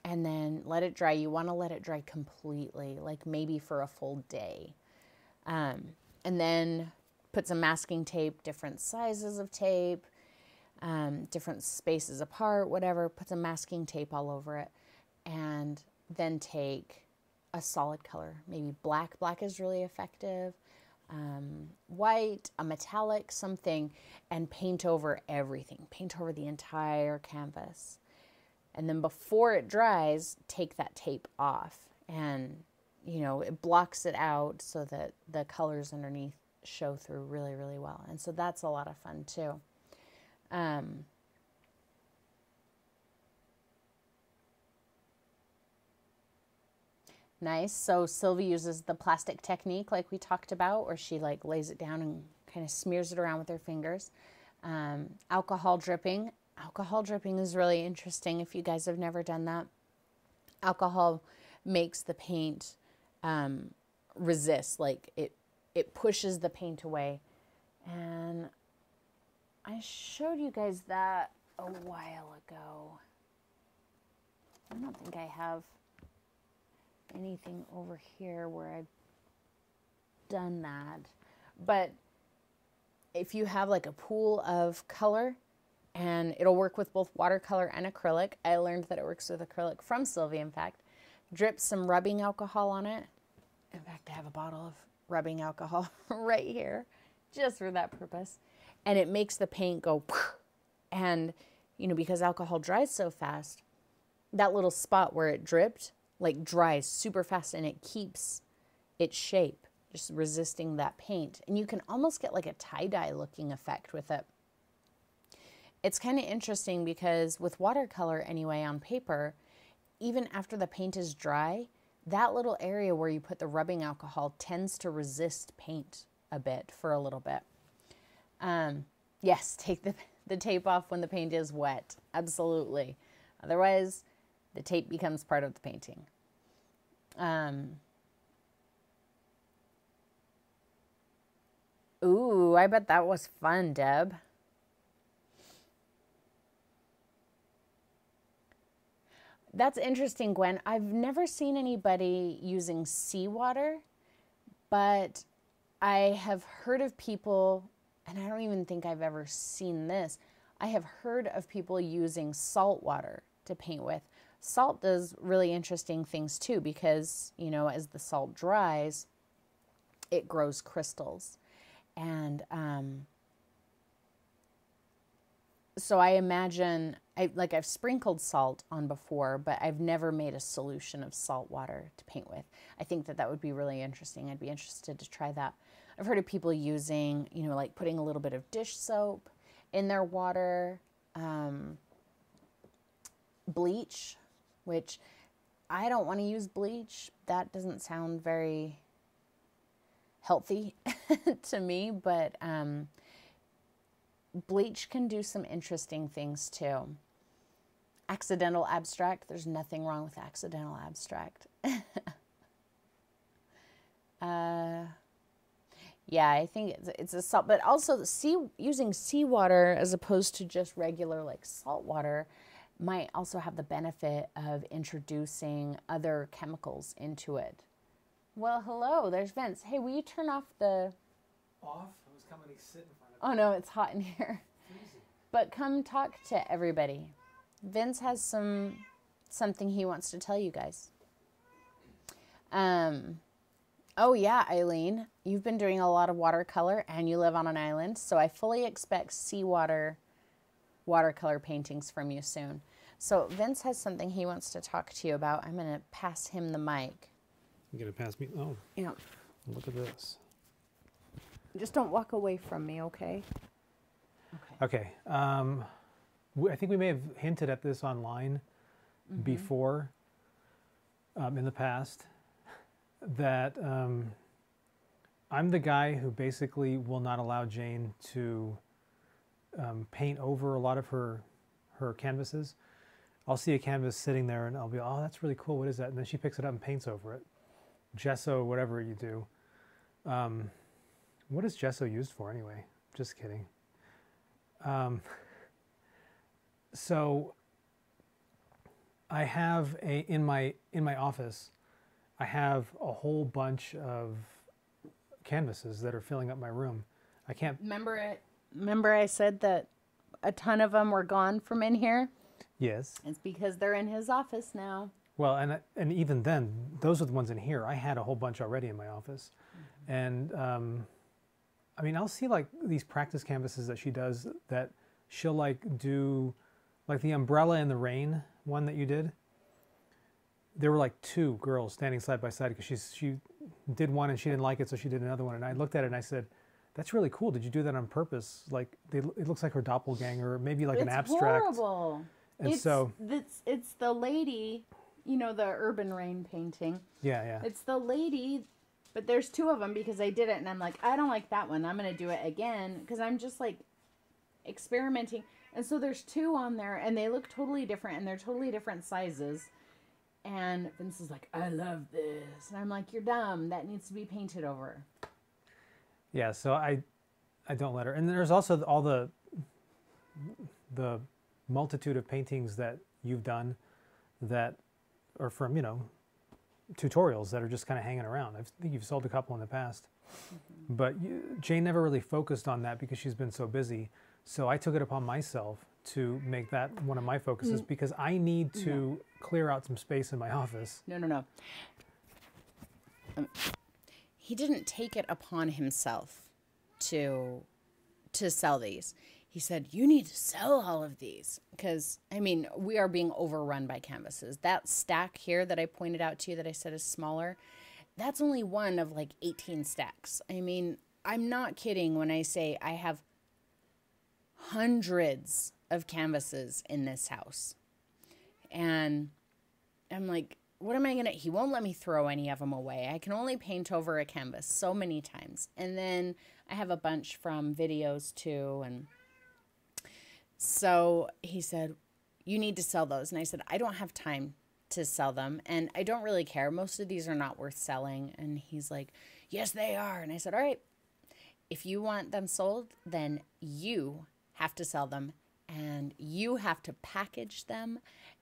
and then let it dry. You want to let it dry completely, like maybe for a full day. And then put some masking tape, different sizes of tape, different spaces apart, whatever. Put some masking tape all over it. And then take a solid color, maybe black. Black is really effective. White, a metallic, something, and paint over everything. Paint over the entire canvas. And then before it dries, take that tape off. And, it blocks it out so that the colors underneath show through really, really well. And so that's a lot of fun too. Nice. So Sylvie uses the plastic technique like we talked about, where she lays it down and kind of smears it around with her fingers. Alcohol dripping. Alcohol dripping is really interesting if you guys have never done that. Alcohol makes the paint resist, it pushes the paint away. And I showed you guys that a while ago. I don't think I have anything over here where I've done that. But if you have a pool of color, and it'll work with both watercolor and acrylic. I learned that it works with acrylic from Sylvie, in fact. Drip some rubbing alcohol on it. In fact, I have a bottle of rubbing alcohol right here, just for that purpose. And it makes the paint go, and, because alcohol dries so fast, that little spot where it dripped, dries super fast, and it keeps its shape, just resisting that paint. And you can almost get a tie-dye looking effect with it. It's kind of interesting because with watercolor anyway on paper, even after the paint is dry, that little area where you put the rubbing alcohol tends to resist paint a bit for a little bit. Yes, take the tape off when the paint is wet. Absolutely. Otherwise, the tape becomes part of the painting. Ooh, I bet that was fun, Deb. That's interesting, Gwen. I've never seen anybody using seawater, but I have heard of people, and I don't even think I've ever seen this. I have heard of people using salt water to paint with. Salt does really interesting things too, because, as the salt dries, it grows crystals. And so I imagine, I've sprinkled salt on before, but I've never made a solution of salt water to paint with. I think that would be really interesting. I'd be interested to try that. I've heard of people using, putting a little bit of dish soap in their water, bleach, which I don't want to use bleach. That doesn't sound very healthy to me, but bleach can do some interesting things too. Accidental abstract. There's nothing wrong with accidental abstract. Yeah, I think it's a salt, but also using seawater as opposed to just regular salt water might also have the benefit of introducing other chemicals into it. Well, hello, there's Vince. Hey, will you turn off the... Off? I was coming to sit in front of Oh no, it's hot in here. Freezing. But come talk to everybody. Vince has something he wants to tell you guys. Oh yeah, Eileen, you've been doing a lot of watercolor and you live on an island, so I fully expect seawater watercolor paintings from you soon. So Vince has something he wants to talk to you about. I'm going to pass him the mic. You're going to pass me? Oh, Yeah. look at this. Just don't walk away from me, okay? Okay. I think we may have hinted at this online before in the past that I'm the guy who basically will not allow Jane to paint over a lot of her canvases. I'll see a canvas sitting there and I'll be, oh, that's really cool. What is that? And then she picks it up and paints over it. Gesso, whatever you do. What is gesso used for anyway? Just kidding. So I have in my office, I have a whole bunch of canvases that are filling up my room. I can't Remember I said that a ton of them were gone from in here? Yes. It's because they're in his office now. Well, and even then, those are the ones in here. I had a whole bunch already in my office. And I mean, I'll see like these practice canvases that she does that she'll like do, like the umbrella in the rain one that you did. There were like two girls standing side by side because she did one and she didn't like it, so she did another one. And I looked at it and I said, "That's really cool. Did you do that on purpose? Like, it looks like her doppelganger, or maybe like an abstract." It's horrible. And It's the lady, you know, the urban rain painting. Yeah, yeah. It's the lady, but there's two of them because I did it and I'm like, I don't like that one. I'm going to do it again because I'm just like experimenting. And so there's two on there and they look totally different and they're totally different sizes. And Vince is like, I love this. And I'm like, you're dumb. That needs to be painted over. Yeah, so I don't let her. And there's also all the multitude of paintings that you've done that are from, you know, tutorials that are just kind of hanging around. I think you've sold a couple in the past. But Jane never really focused on that because she's been so busy. So I took it upon myself to make that one of my focuses because I need to clear out some space in my office. No. He didn't take it upon himself to sell these. He said, you need to sell all of these because, I mean, we are being overrun by canvases. That stack here that I pointed out to you that I said is smaller, that's only one of like 18 stacks. I mean, I'm not kidding when I say I have hundreds of canvases in this house. And I'm like, what am I going to... He won't let me throw any of them away. I can only paint over a canvas so many times. And then I have a bunch from videos too. And so he said, you need to sell those. And I said, I don't have time to sell them. And I don't really care. Most of these are not worth selling. And he's like, yes, they are. And I said, all right, if you want them sold, then you have to sell them. And you have to package them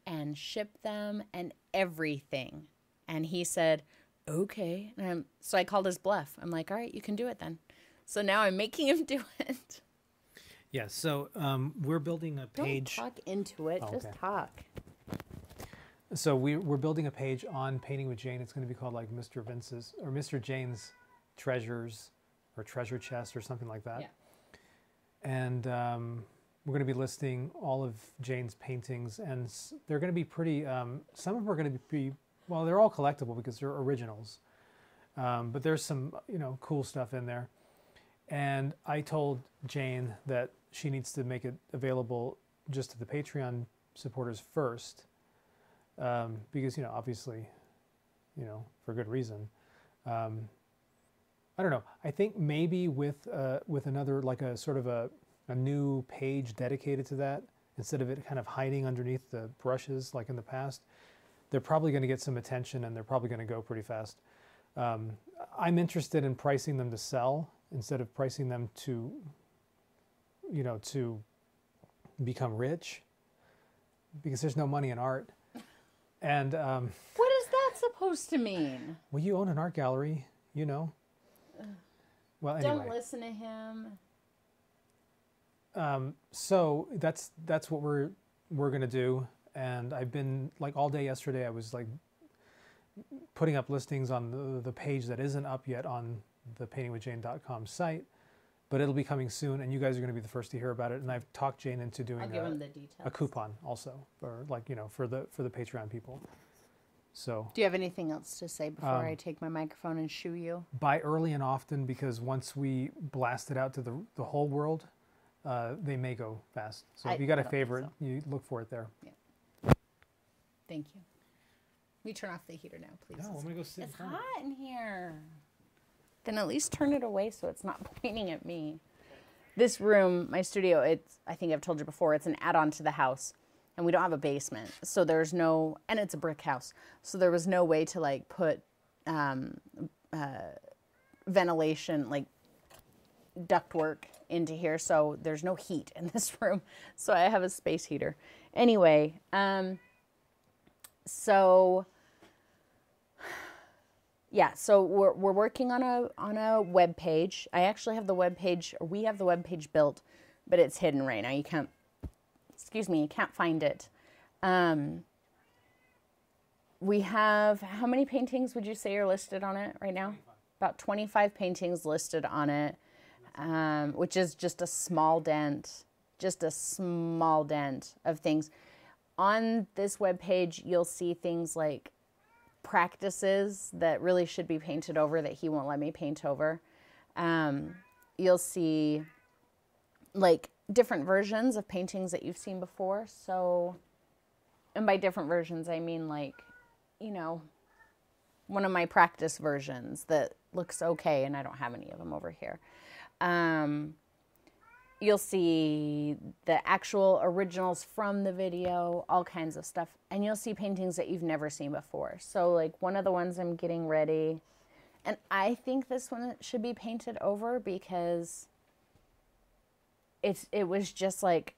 and ship them and everything. And he said, okay. So I called his bluff. I'm like, all right, you can do it then. So now I'm making him do it. Yeah, so we're building a page. Don't talk into it, just talk. So we're building a page on Painting with Jane. It's going to be called like Mr. Vince's or Mr. Jane's Treasures or Treasure Chest or something like that. Yeah. And we're going to be listing all of Jane's paintings, and they're going to be pretty, some of them are going to be, well, they're all collectible because they're originals. But there's some, you know, cool stuff in there. And I told Jane that she needs to make it available just to the Patreon supporters first. Because, you know, obviously, you know, for good reason. I don't know. I think maybe with another, like a sort of a new page dedicated to that, instead of it kind of hiding underneath the brushes like in the past, they're probably going to get some attention and they're probably going to go pretty fast. I'm interested in pricing them to sell instead of pricing them to, you know, to become rich. because there's no money in art. And What is that supposed to mean? well, you own an art gallery, you know. Well, anyway. Don't listen to him. So that's what we're gonna do. And I've been like all day yesterday. I was like putting up listings on the page that isn't up yet on the paintingwithjane.com site, but it'll be coming soon. And you guys are going to be the first to hear about it. And I've talked Jane into doing I'll give him the details. a coupon also, or like, you know, for the Patreon people. So Do you have anything else to say before I take my microphone and shoo you? buy early and often, because once we blast it out to the whole world, they may go fast. So if you got I a don't think favorite, so. you look for it there. Thank you. Let me turn off the heater now, please. No, I'm gonna go sit. It's hot in here. Then at least turn it away so it's not pointing at me. This room, my studio, I think I've told you before, it's an add-on to the house. And we don't have a basement. So there's no, and it's a brick house. So there was no way to like put ventilation, like ductwork into here. So there's no heat in this room. So I have a space heater. Anyway, so yeah, so we're working on a web page. I actually have the web page, or we have the web page built, but it's hidden right now. You can't find it. We have, how many paintings would you say are listed on it right now? 25. About 25 paintings listed on it, which is just a small dent of things. On this web page, you'll see things like practices that really should be painted over that he won't let me paint over. You'll see like different versions of paintings that you've seen before. So, and by different versions, I mean like, you know, one of my practice versions that looks okay, and I don't have any of them over here. You'll see the actual originals from the video, all kinds of stuff. And you'll see paintings that you've never seen before. So like one of the ones I'm getting ready, and I think this one should be painted over because it was just like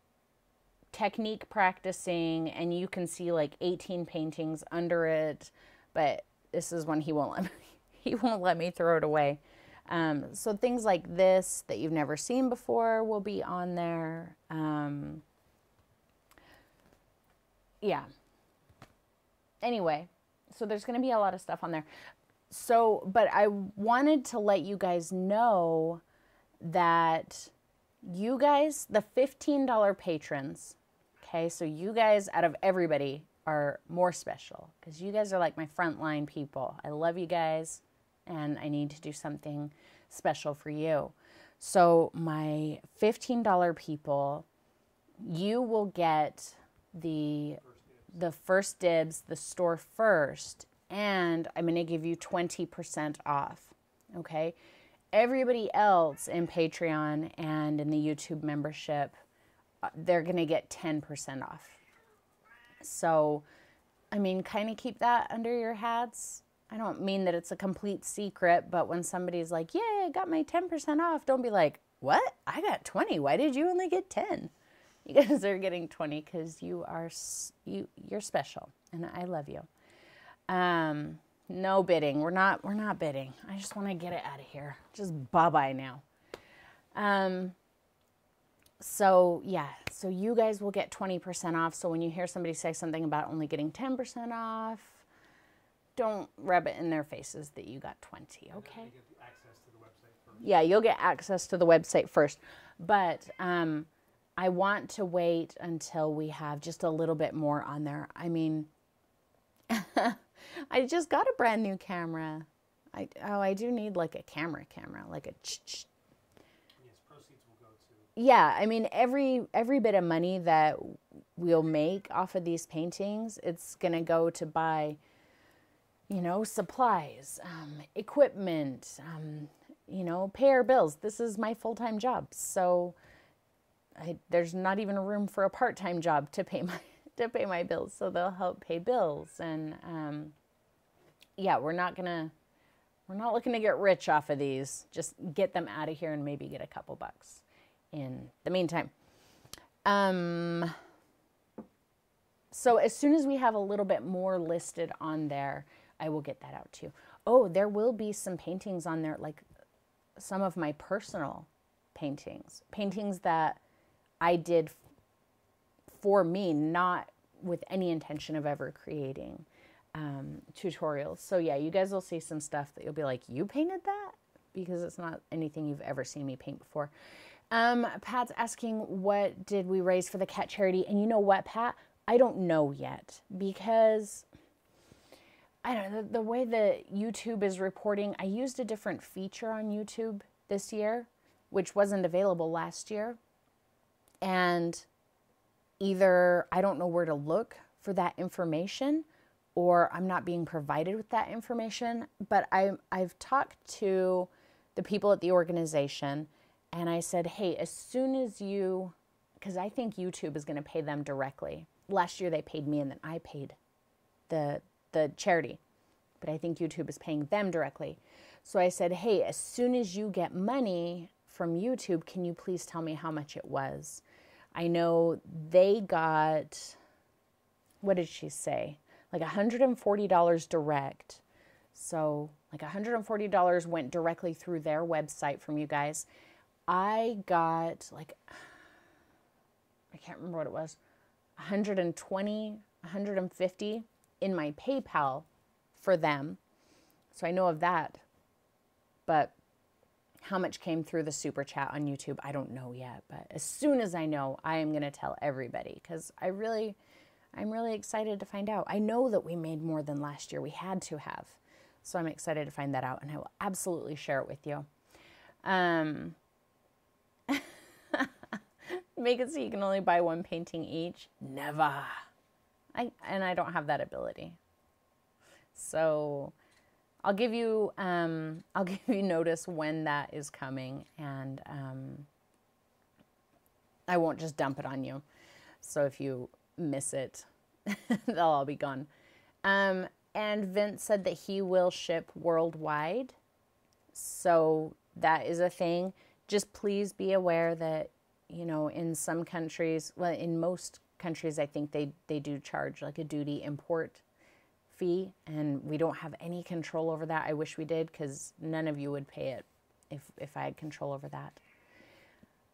technique practicing, and you can see like 18 paintings under it, but this is one he won't let me throw it away. So things like this that you've never seen before will be on there. Yeah. Anyway, so there's going to be a lot of stuff on there. So, but I wanted to let you guys know that you guys, the $15 patrons, okay, so you guys out of everybody are more special because you guys are like my frontline people. I love you guys, and I need to do something special for you. So my $15 people, you will get the first dibs, the store first, and I'm going to give you 20% off, okay? Everybody else in Patreon and in the YouTube membership, they're going to get 10% off. So, I mean, kind of keep that under your hats. I don't mean that it's a complete secret, but when somebody's like, "Yeah, I got my 10% off," don't be like, "What? I got 20. Why did you only get 10?" You guys are getting 20 because you're special, and I love you. No bidding. We're not bidding. I just want to get it out of here. Just bye-bye now. So yeah, so you guys will get 20% off. So when you hear somebody say something about only getting 10% off, don't rub it in their faces that you got 20, okay? You get access to the website first. Yeah, you'll get access to the website first. But I want to wait until we have just a little bit more on there. I mean, I just got a brand new camera. I do need like a camera, like a Yes, proceeds will go to. Yeah, I mean, every bit of money that we'll make off of these paintings, it's going to go to buy, you know, supplies, equipment, you know, pay our bills. This is my full-time job. So there's not even room for a part-time job to pay my bills. So they'll help pay bills. And yeah, we're not looking to get rich off of these. Just get them out of here and maybe get a couple bucks in the meantime. So as soon as we have a little bit more listed on there, I will get that out to you. Oh, there will be some paintings on there, like some of my personal paintings. Paintings that I did for me, not with any intention of ever creating tutorials. So yeah, you guys will see some stuff that you'll be like, you painted that? Because it's not anything you've ever seen me paint before. Pat's asking, what did we raise for the cat charity? And you know what, Pat? I don't know yet, because I don't know, the way that YouTube is reporting, I used a different feature on YouTube this year, which wasn't available last year. And either I don't know where to look for that information, or I'm not being provided with that information. But I've talked to the people at the organization, and I said, hey, as soon as you, because I think YouTube is going to pay them directly. Last year they paid me, and then I paid the charity. But I think YouTube is paying them directly. So I said, hey, as soon as you get money from YouTube, can you please tell me how much it was? I know they got, what did she say? Like $140 direct. So like $140 went directly through their website from you guys. I got like, I can't remember what it was, 120, 150 in my PayPal for them. So I know of that. But how much came through the super chat on YouTube, I don't know yet. But as soon as I know, I am going to tell everybody, because I'm really excited to find out. I know that we made more than last year. We had to have. So I'm excited to find that out, and I will absolutely share it with you. Make it so you can only buy one painting each. Never. I don't have that ability. So I'll give you notice when that is coming, and I won't just dump it on you. So if you miss it, they'll all be gone. And Vince said that he will ship worldwide. So that is a thing. Just please be aware that, you know, in some countries, well, in most countries, I think they do charge like a duty import fee, and we don't have any control over that. I wish we did, because none of you would pay it if I had control over that.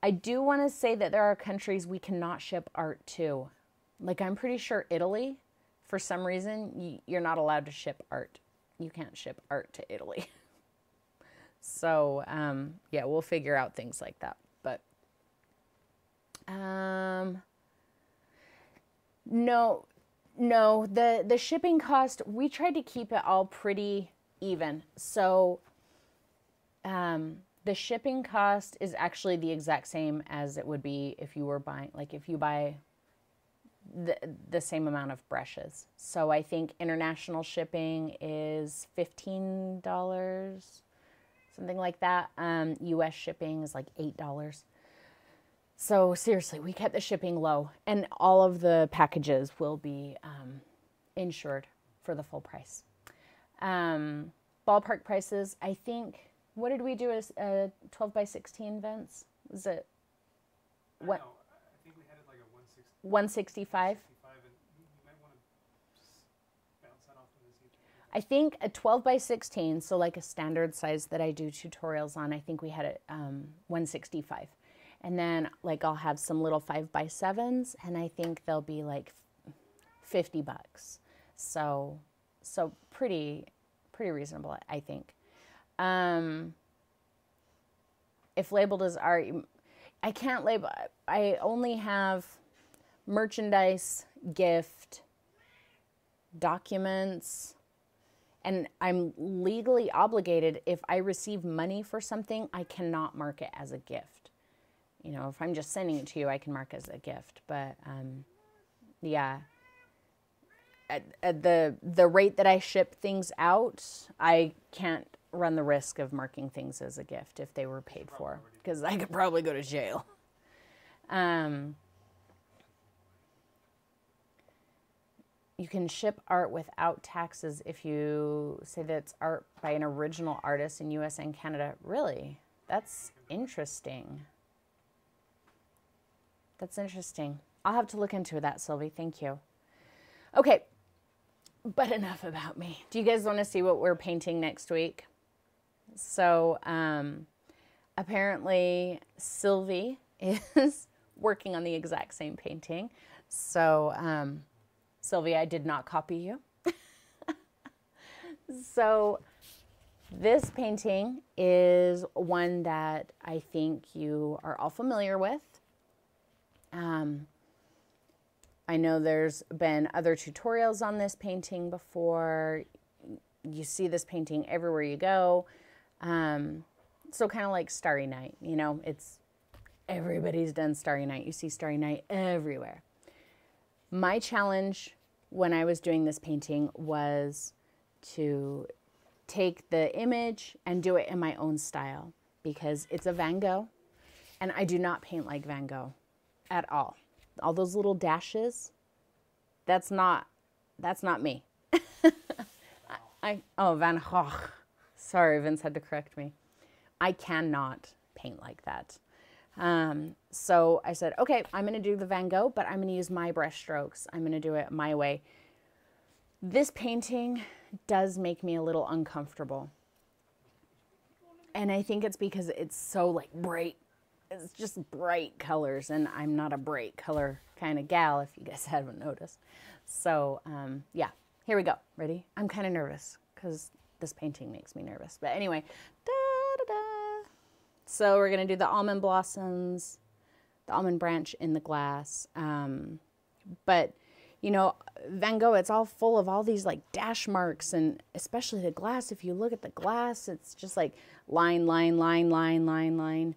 I do want to say that there are countries we cannot ship art to. Like, I'm pretty sure Italy, for some reason, you're not allowed to ship art. You can't ship art to Italy. So, yeah, we'll figure out things like that. But, no, the shipping cost, we tried to keep it all pretty even. So, the shipping cost is actually the exact same as it would be if you were buying, like if you buy the same amount of brushes. So I think international shipping is $15, something like that. US shipping is like $8. So seriously, we kept the shipping low, and all of the packages will be insured for the full price. Ballpark prices, I think, what did we do as 12 by 16, Vince? Was it what? No, I think we had it like a 160. 165? And you might want to just bounce that off of this. I think a 12 by 16, so like a standard size that I do tutorials on, I think we had it 165. And then like I'll have some little 5 by 7s, and I think they'll be like $50. So pretty reasonable, I think. If labeled as art, I can't label. I only have merchandise, gift, documents, and I'm legally obligated. If I receive money for something, I cannot mark it as a gift. You know, if I'm just sending it to you, I can mark it as a gift. But yeah, at the rate that I ship things out, I can't run the risk of marking things as a gift if they were paid for, because I could probably go to jail. You can ship art without taxes if you say that it's art by an original artist in US and Canada. Really? That's interesting. That's interesting. I'll have to look into that, Sylvie. Thank you. Okay, but enough about me. Do you guys want to see what we're painting next week? So apparently Sylvie is working on the exact same painting. So Sylvie, I did not copy you. So this painting is one that I think you are all familiar with. I know there's been other tutorials on this painting before. You see this painting everywhere you go. So kind of like Starry Night, you know, everybody's done Starry Night. You see Starry Night everywhere. My challenge when I was doing this painting was to take the image and do it in my own style, because it's a Van Gogh and I do not paint like Van Gogh at all. All those little dashes, that's not me. Van Gogh. Sorry, Vince had to correct me. I cannot paint like that. So I said, okay, I'm going to do the Van Gogh, but I'm going to use my brush strokes. I'm going to do it my way. This painting does make me a little uncomfortable. And I think it's because it's so like bright. It's just bright colors, and I'm not a bright color kind of gal, if you guys haven't noticed. So yeah, here we go. Ready? I'm kind of nervous because this painting makes me nervous. But anyway, da-da-da. So we're going to do the almond blossoms, the almond branch in the glass. But, you know, Van Gogh, it's all full of all these like dash marks, and especially the glass. If you look at the glass, it's just like line, line, line, line, line, line.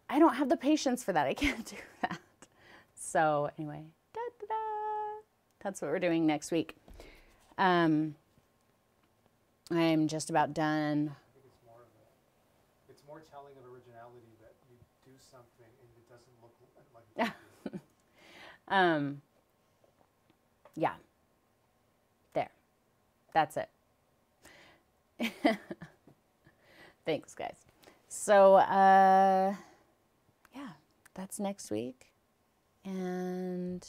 I don't have the patience for that. I can't do that. So anyway, da-da-da. That's what we're doing next week. I'm just about done. I think it's more telling of originality that you do something and it doesn't look like yeah. There. That's it. Thanks, guys. So, yeah, that's next week. And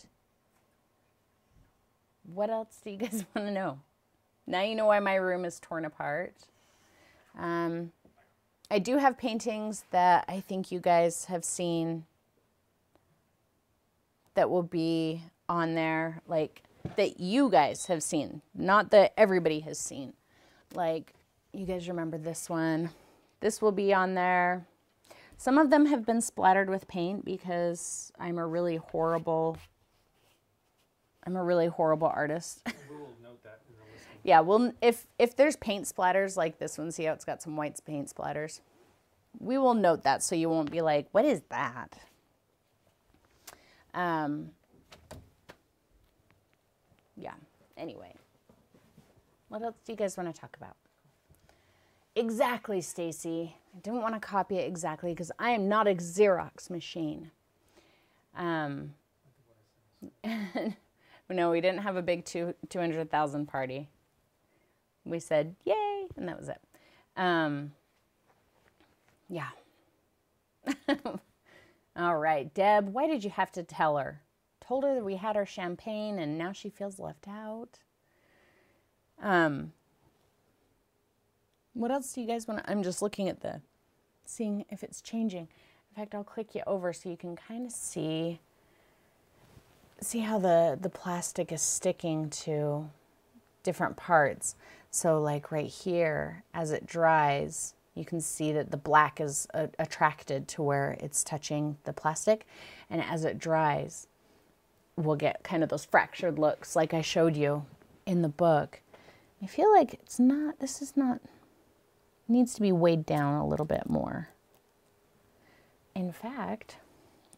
what else do you guys want to know? Now you know why my room is torn apart. I do have paintings that I think you guys have seen that will be on there, like that you guys have seen, not that everybody has seen. Like, you guys remember this one? This will be on there. Some of them have been splattered with paint because I'm a really horrible artist. We will note that in the listing. Yeah, well, if there's paint splatters like this one, see how it's got some white paint splatters? We will note that so you won't be like, what is that? Yeah, anyway. What else do you guys want to talk about? Exactly, Stacy. I didn't want to copy it exactly because I am not a Xerox machine. No, we didn't have a big 200,000 party. We said, yay, and that was it. Yeah. All right, Deb, why did you have to tell her? Told her that we had our champagne and now she feels left out. What else do you guys want to, I'm just looking at seeing if it's changing. In fact, I'll click you over so you can kind of see how the plastic is sticking to different parts. So like right here, as it dries, you can see that the black is attracted to where it's touching the plastic. And as it dries, we'll get kind of those fractured looks like I showed you in the book. I feel like needs to be weighed down a little bit more. In fact,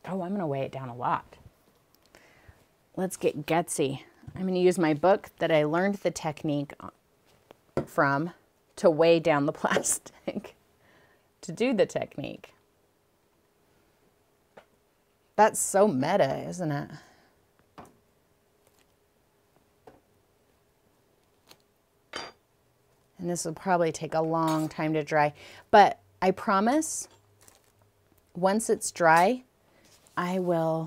I'm going to weigh it down a lot. Let's get gutsy. I'm going to use my book that I learned the technique from to weigh down the plastic to do the technique. That's so meta, isn't it? And this will probably take a long time to dry. But I promise, once it's dry, I'll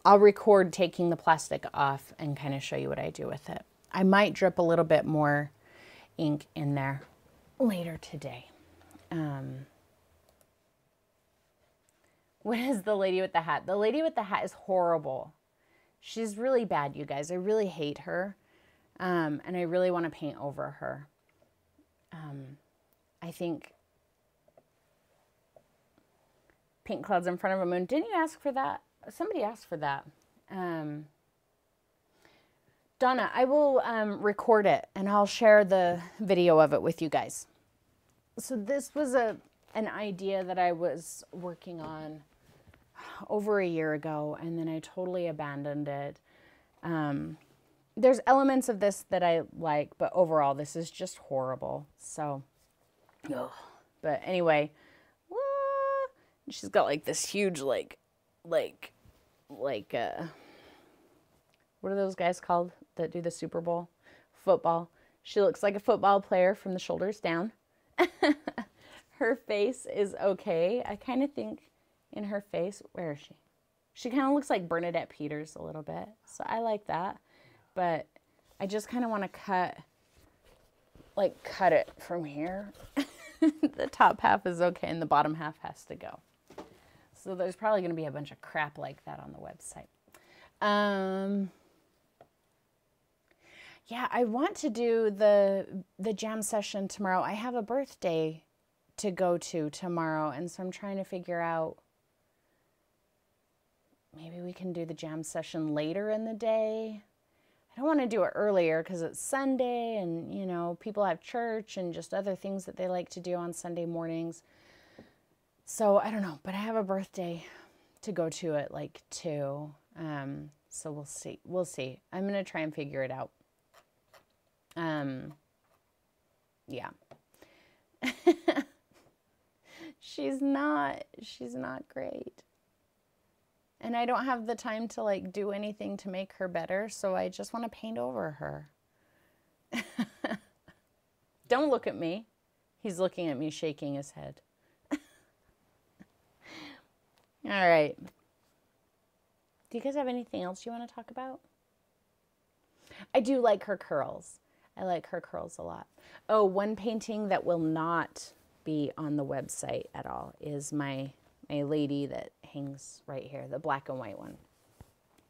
I'll record taking the plastic off and kind of show you what I do with it. I might drip a little bit more ink in there later today. What is the lady with the hat? The lady with the hat is horrible. She's really bad, you guys. I really hate her. And I really want to paint over her. I think Pink Clouds in Front of a Moon. Didn't you ask for that? Somebody asked for that. Donna, I will record it and I'll share the video of it with you guys. So this was an idea that I was working on over a year ago, and then I totally abandoned it. There's elements of this that I like, but overall this is just horrible. So, ugh. But anyway, she's got like this huge like what are those guys called that do the Super Bowl? Football. She looks like a football player from the shoulders down. Her face is okay. I kind of think in her face, where is she? She kind of looks like Bernadette Peters a little bit. So I like that. But I just kind of want to cut it from here. The top half is okay and the bottom half has to go. So there's probably going to be a bunch of crap like that on the website. Yeah, I want to do the jam session tomorrow. I have a birthday to go to tomorrow, and so I'm trying to figure out, maybe we can do the jam session later in the day. I don't want to do it earlier because it's Sunday and, you know, people have church and just other things that they like to do on Sunday mornings. So I don't know, but I have a birthday to go to at like 2. So we'll see. We'll see. I'm going to try and figure it out. Yeah. She's not great. And I don't have the time to like do anything to make her better, so I just want to paint over her. Don't look at me. He's looking at me, shaking his head. All right. Do you guys have anything else you want to talk about? I do like her curls. I like her curls a lot. Oh, one painting that will not be on the website at all is my lady that hangs right here, the black and white one.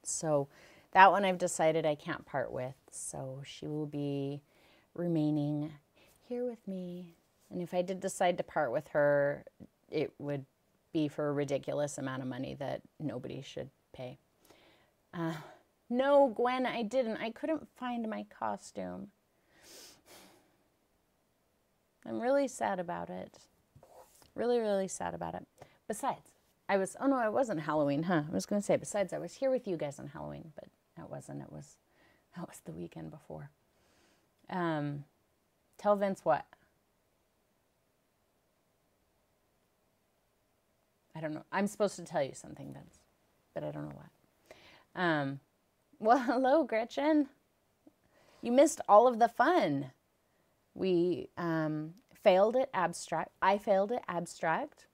So that one I've decided I can't part with. So she will be remaining here with me. And if I did decide to part with her, it would be for a ridiculous amount of money that nobody should pay. No, Gwen, I didn't. I couldn't find my costume. I'm really sad about it. Really, really sad about it. Besides, oh no, it wasn't Halloween, huh? I was going to say, besides, I was here with you guys on Halloween, but that wasn't. That was the weekend before. Tell Vince what? I don't know. I'm supposed to tell you something, Vince, but I don't know what. Well, hello, Gretchen. You missed all of the fun. We failed at abstract. I failed at abstract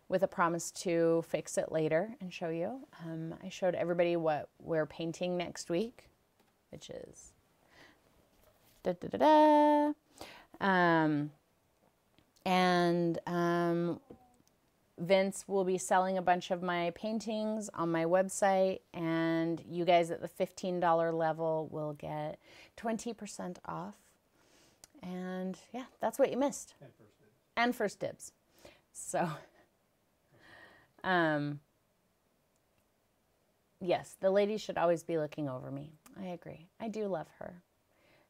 with a promise to fix it later and show you. I showed everybody what we're painting next week, which is Vince will be selling a bunch of my paintings on my website, and you guys at the $15 level will get 20% off. And yeah, that's what you missed. And first dibs. So, yes, the lady should always be looking over me. I agree. I do love her.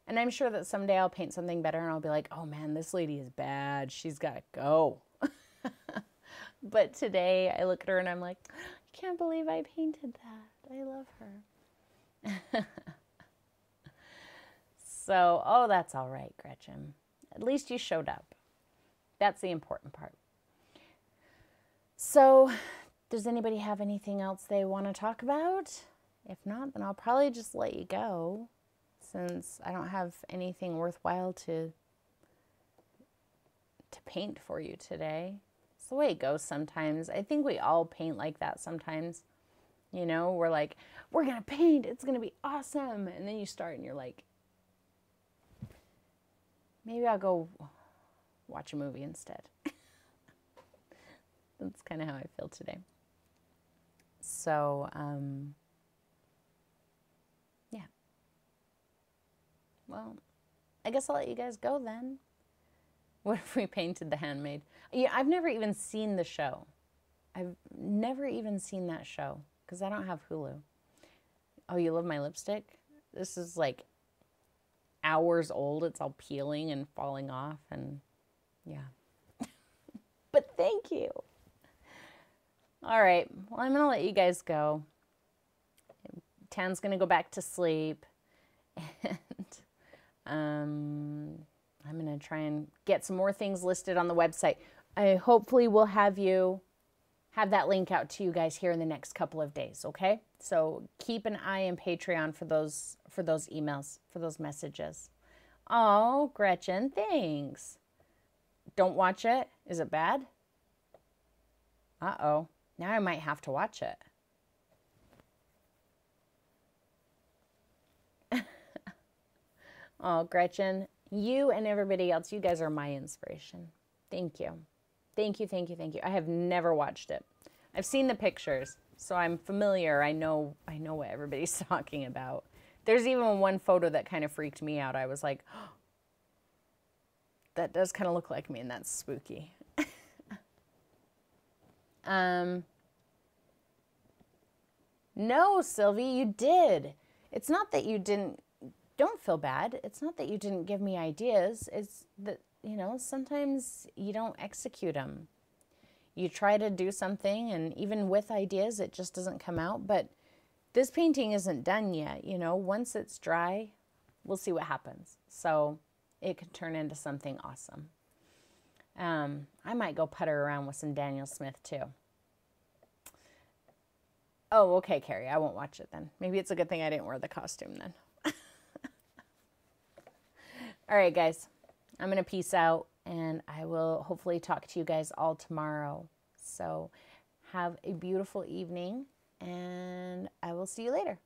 And I'm sure that someday I'll paint something better and I'll be like, oh man, this lady is bad. She's got to go. But today I look at her and I'm like, I can't believe I painted that. I love her. So, oh, that's all right, Gretchen. At least you showed up. That's the important part. So, does anybody have anything else they want to talk about? If not, then I'll probably just let you go, since I don't have anything worthwhile to paint for you today. It's the way it goes sometimes. I think we all paint like that sometimes. You know, we're like, we're going to paint. It's going to be awesome. And then you start and you're like, maybe I'll go watch a movie instead. That's kind of how I feel today. So, yeah. Well, I guess I'll let you guys go then. What if we painted The Handmaid? Yeah, I've never even seen the show. I've never even seen that show because I don't have Hulu. Oh, you love my lipstick? This is like hours old. It's all peeling and falling off, and yeah. But thank you. All right. Well, I'm going to let you guys go. Tan's going to go back to sleep. And I'm going to try and get some more things listed on the website. I hopefully will have that link out to you guys here in the next couple of days, okay? So keep an eye on Patreon for those emails, for those messages. Oh, Gretchen, thanks. Don't watch it. Is it bad? Uh-oh. Now I might have to watch it. Oh, Gretchen, you and everybody else, you guys are my inspiration. Thank you. Thank you, thank you, thank you. I have never watched it. I've seen the pictures, so I'm familiar. I know what everybody's talking about. There's even one photo that kind of freaked me out. I was like, oh, that does kind of look like me, and that's spooky. No, Sylvie, you did. It's not that you don't feel bad. It's not that you didn't give me ideas. It's that, sometimes you don't execute them. You try to do something, and even with ideas, it just doesn't come out. But this painting isn't done yet. Once it's dry, we'll see what happens. So it could turn into something awesome. I might go putter around with some Daniel Smith too. Oh, okay, Carrie. I won't watch it then. Maybe it's a good thing I didn't wear the costume then. All right, guys. I'm going to peace out, and I will hopefully talk to you guys all tomorrow. So have a beautiful evening, and I will see you later.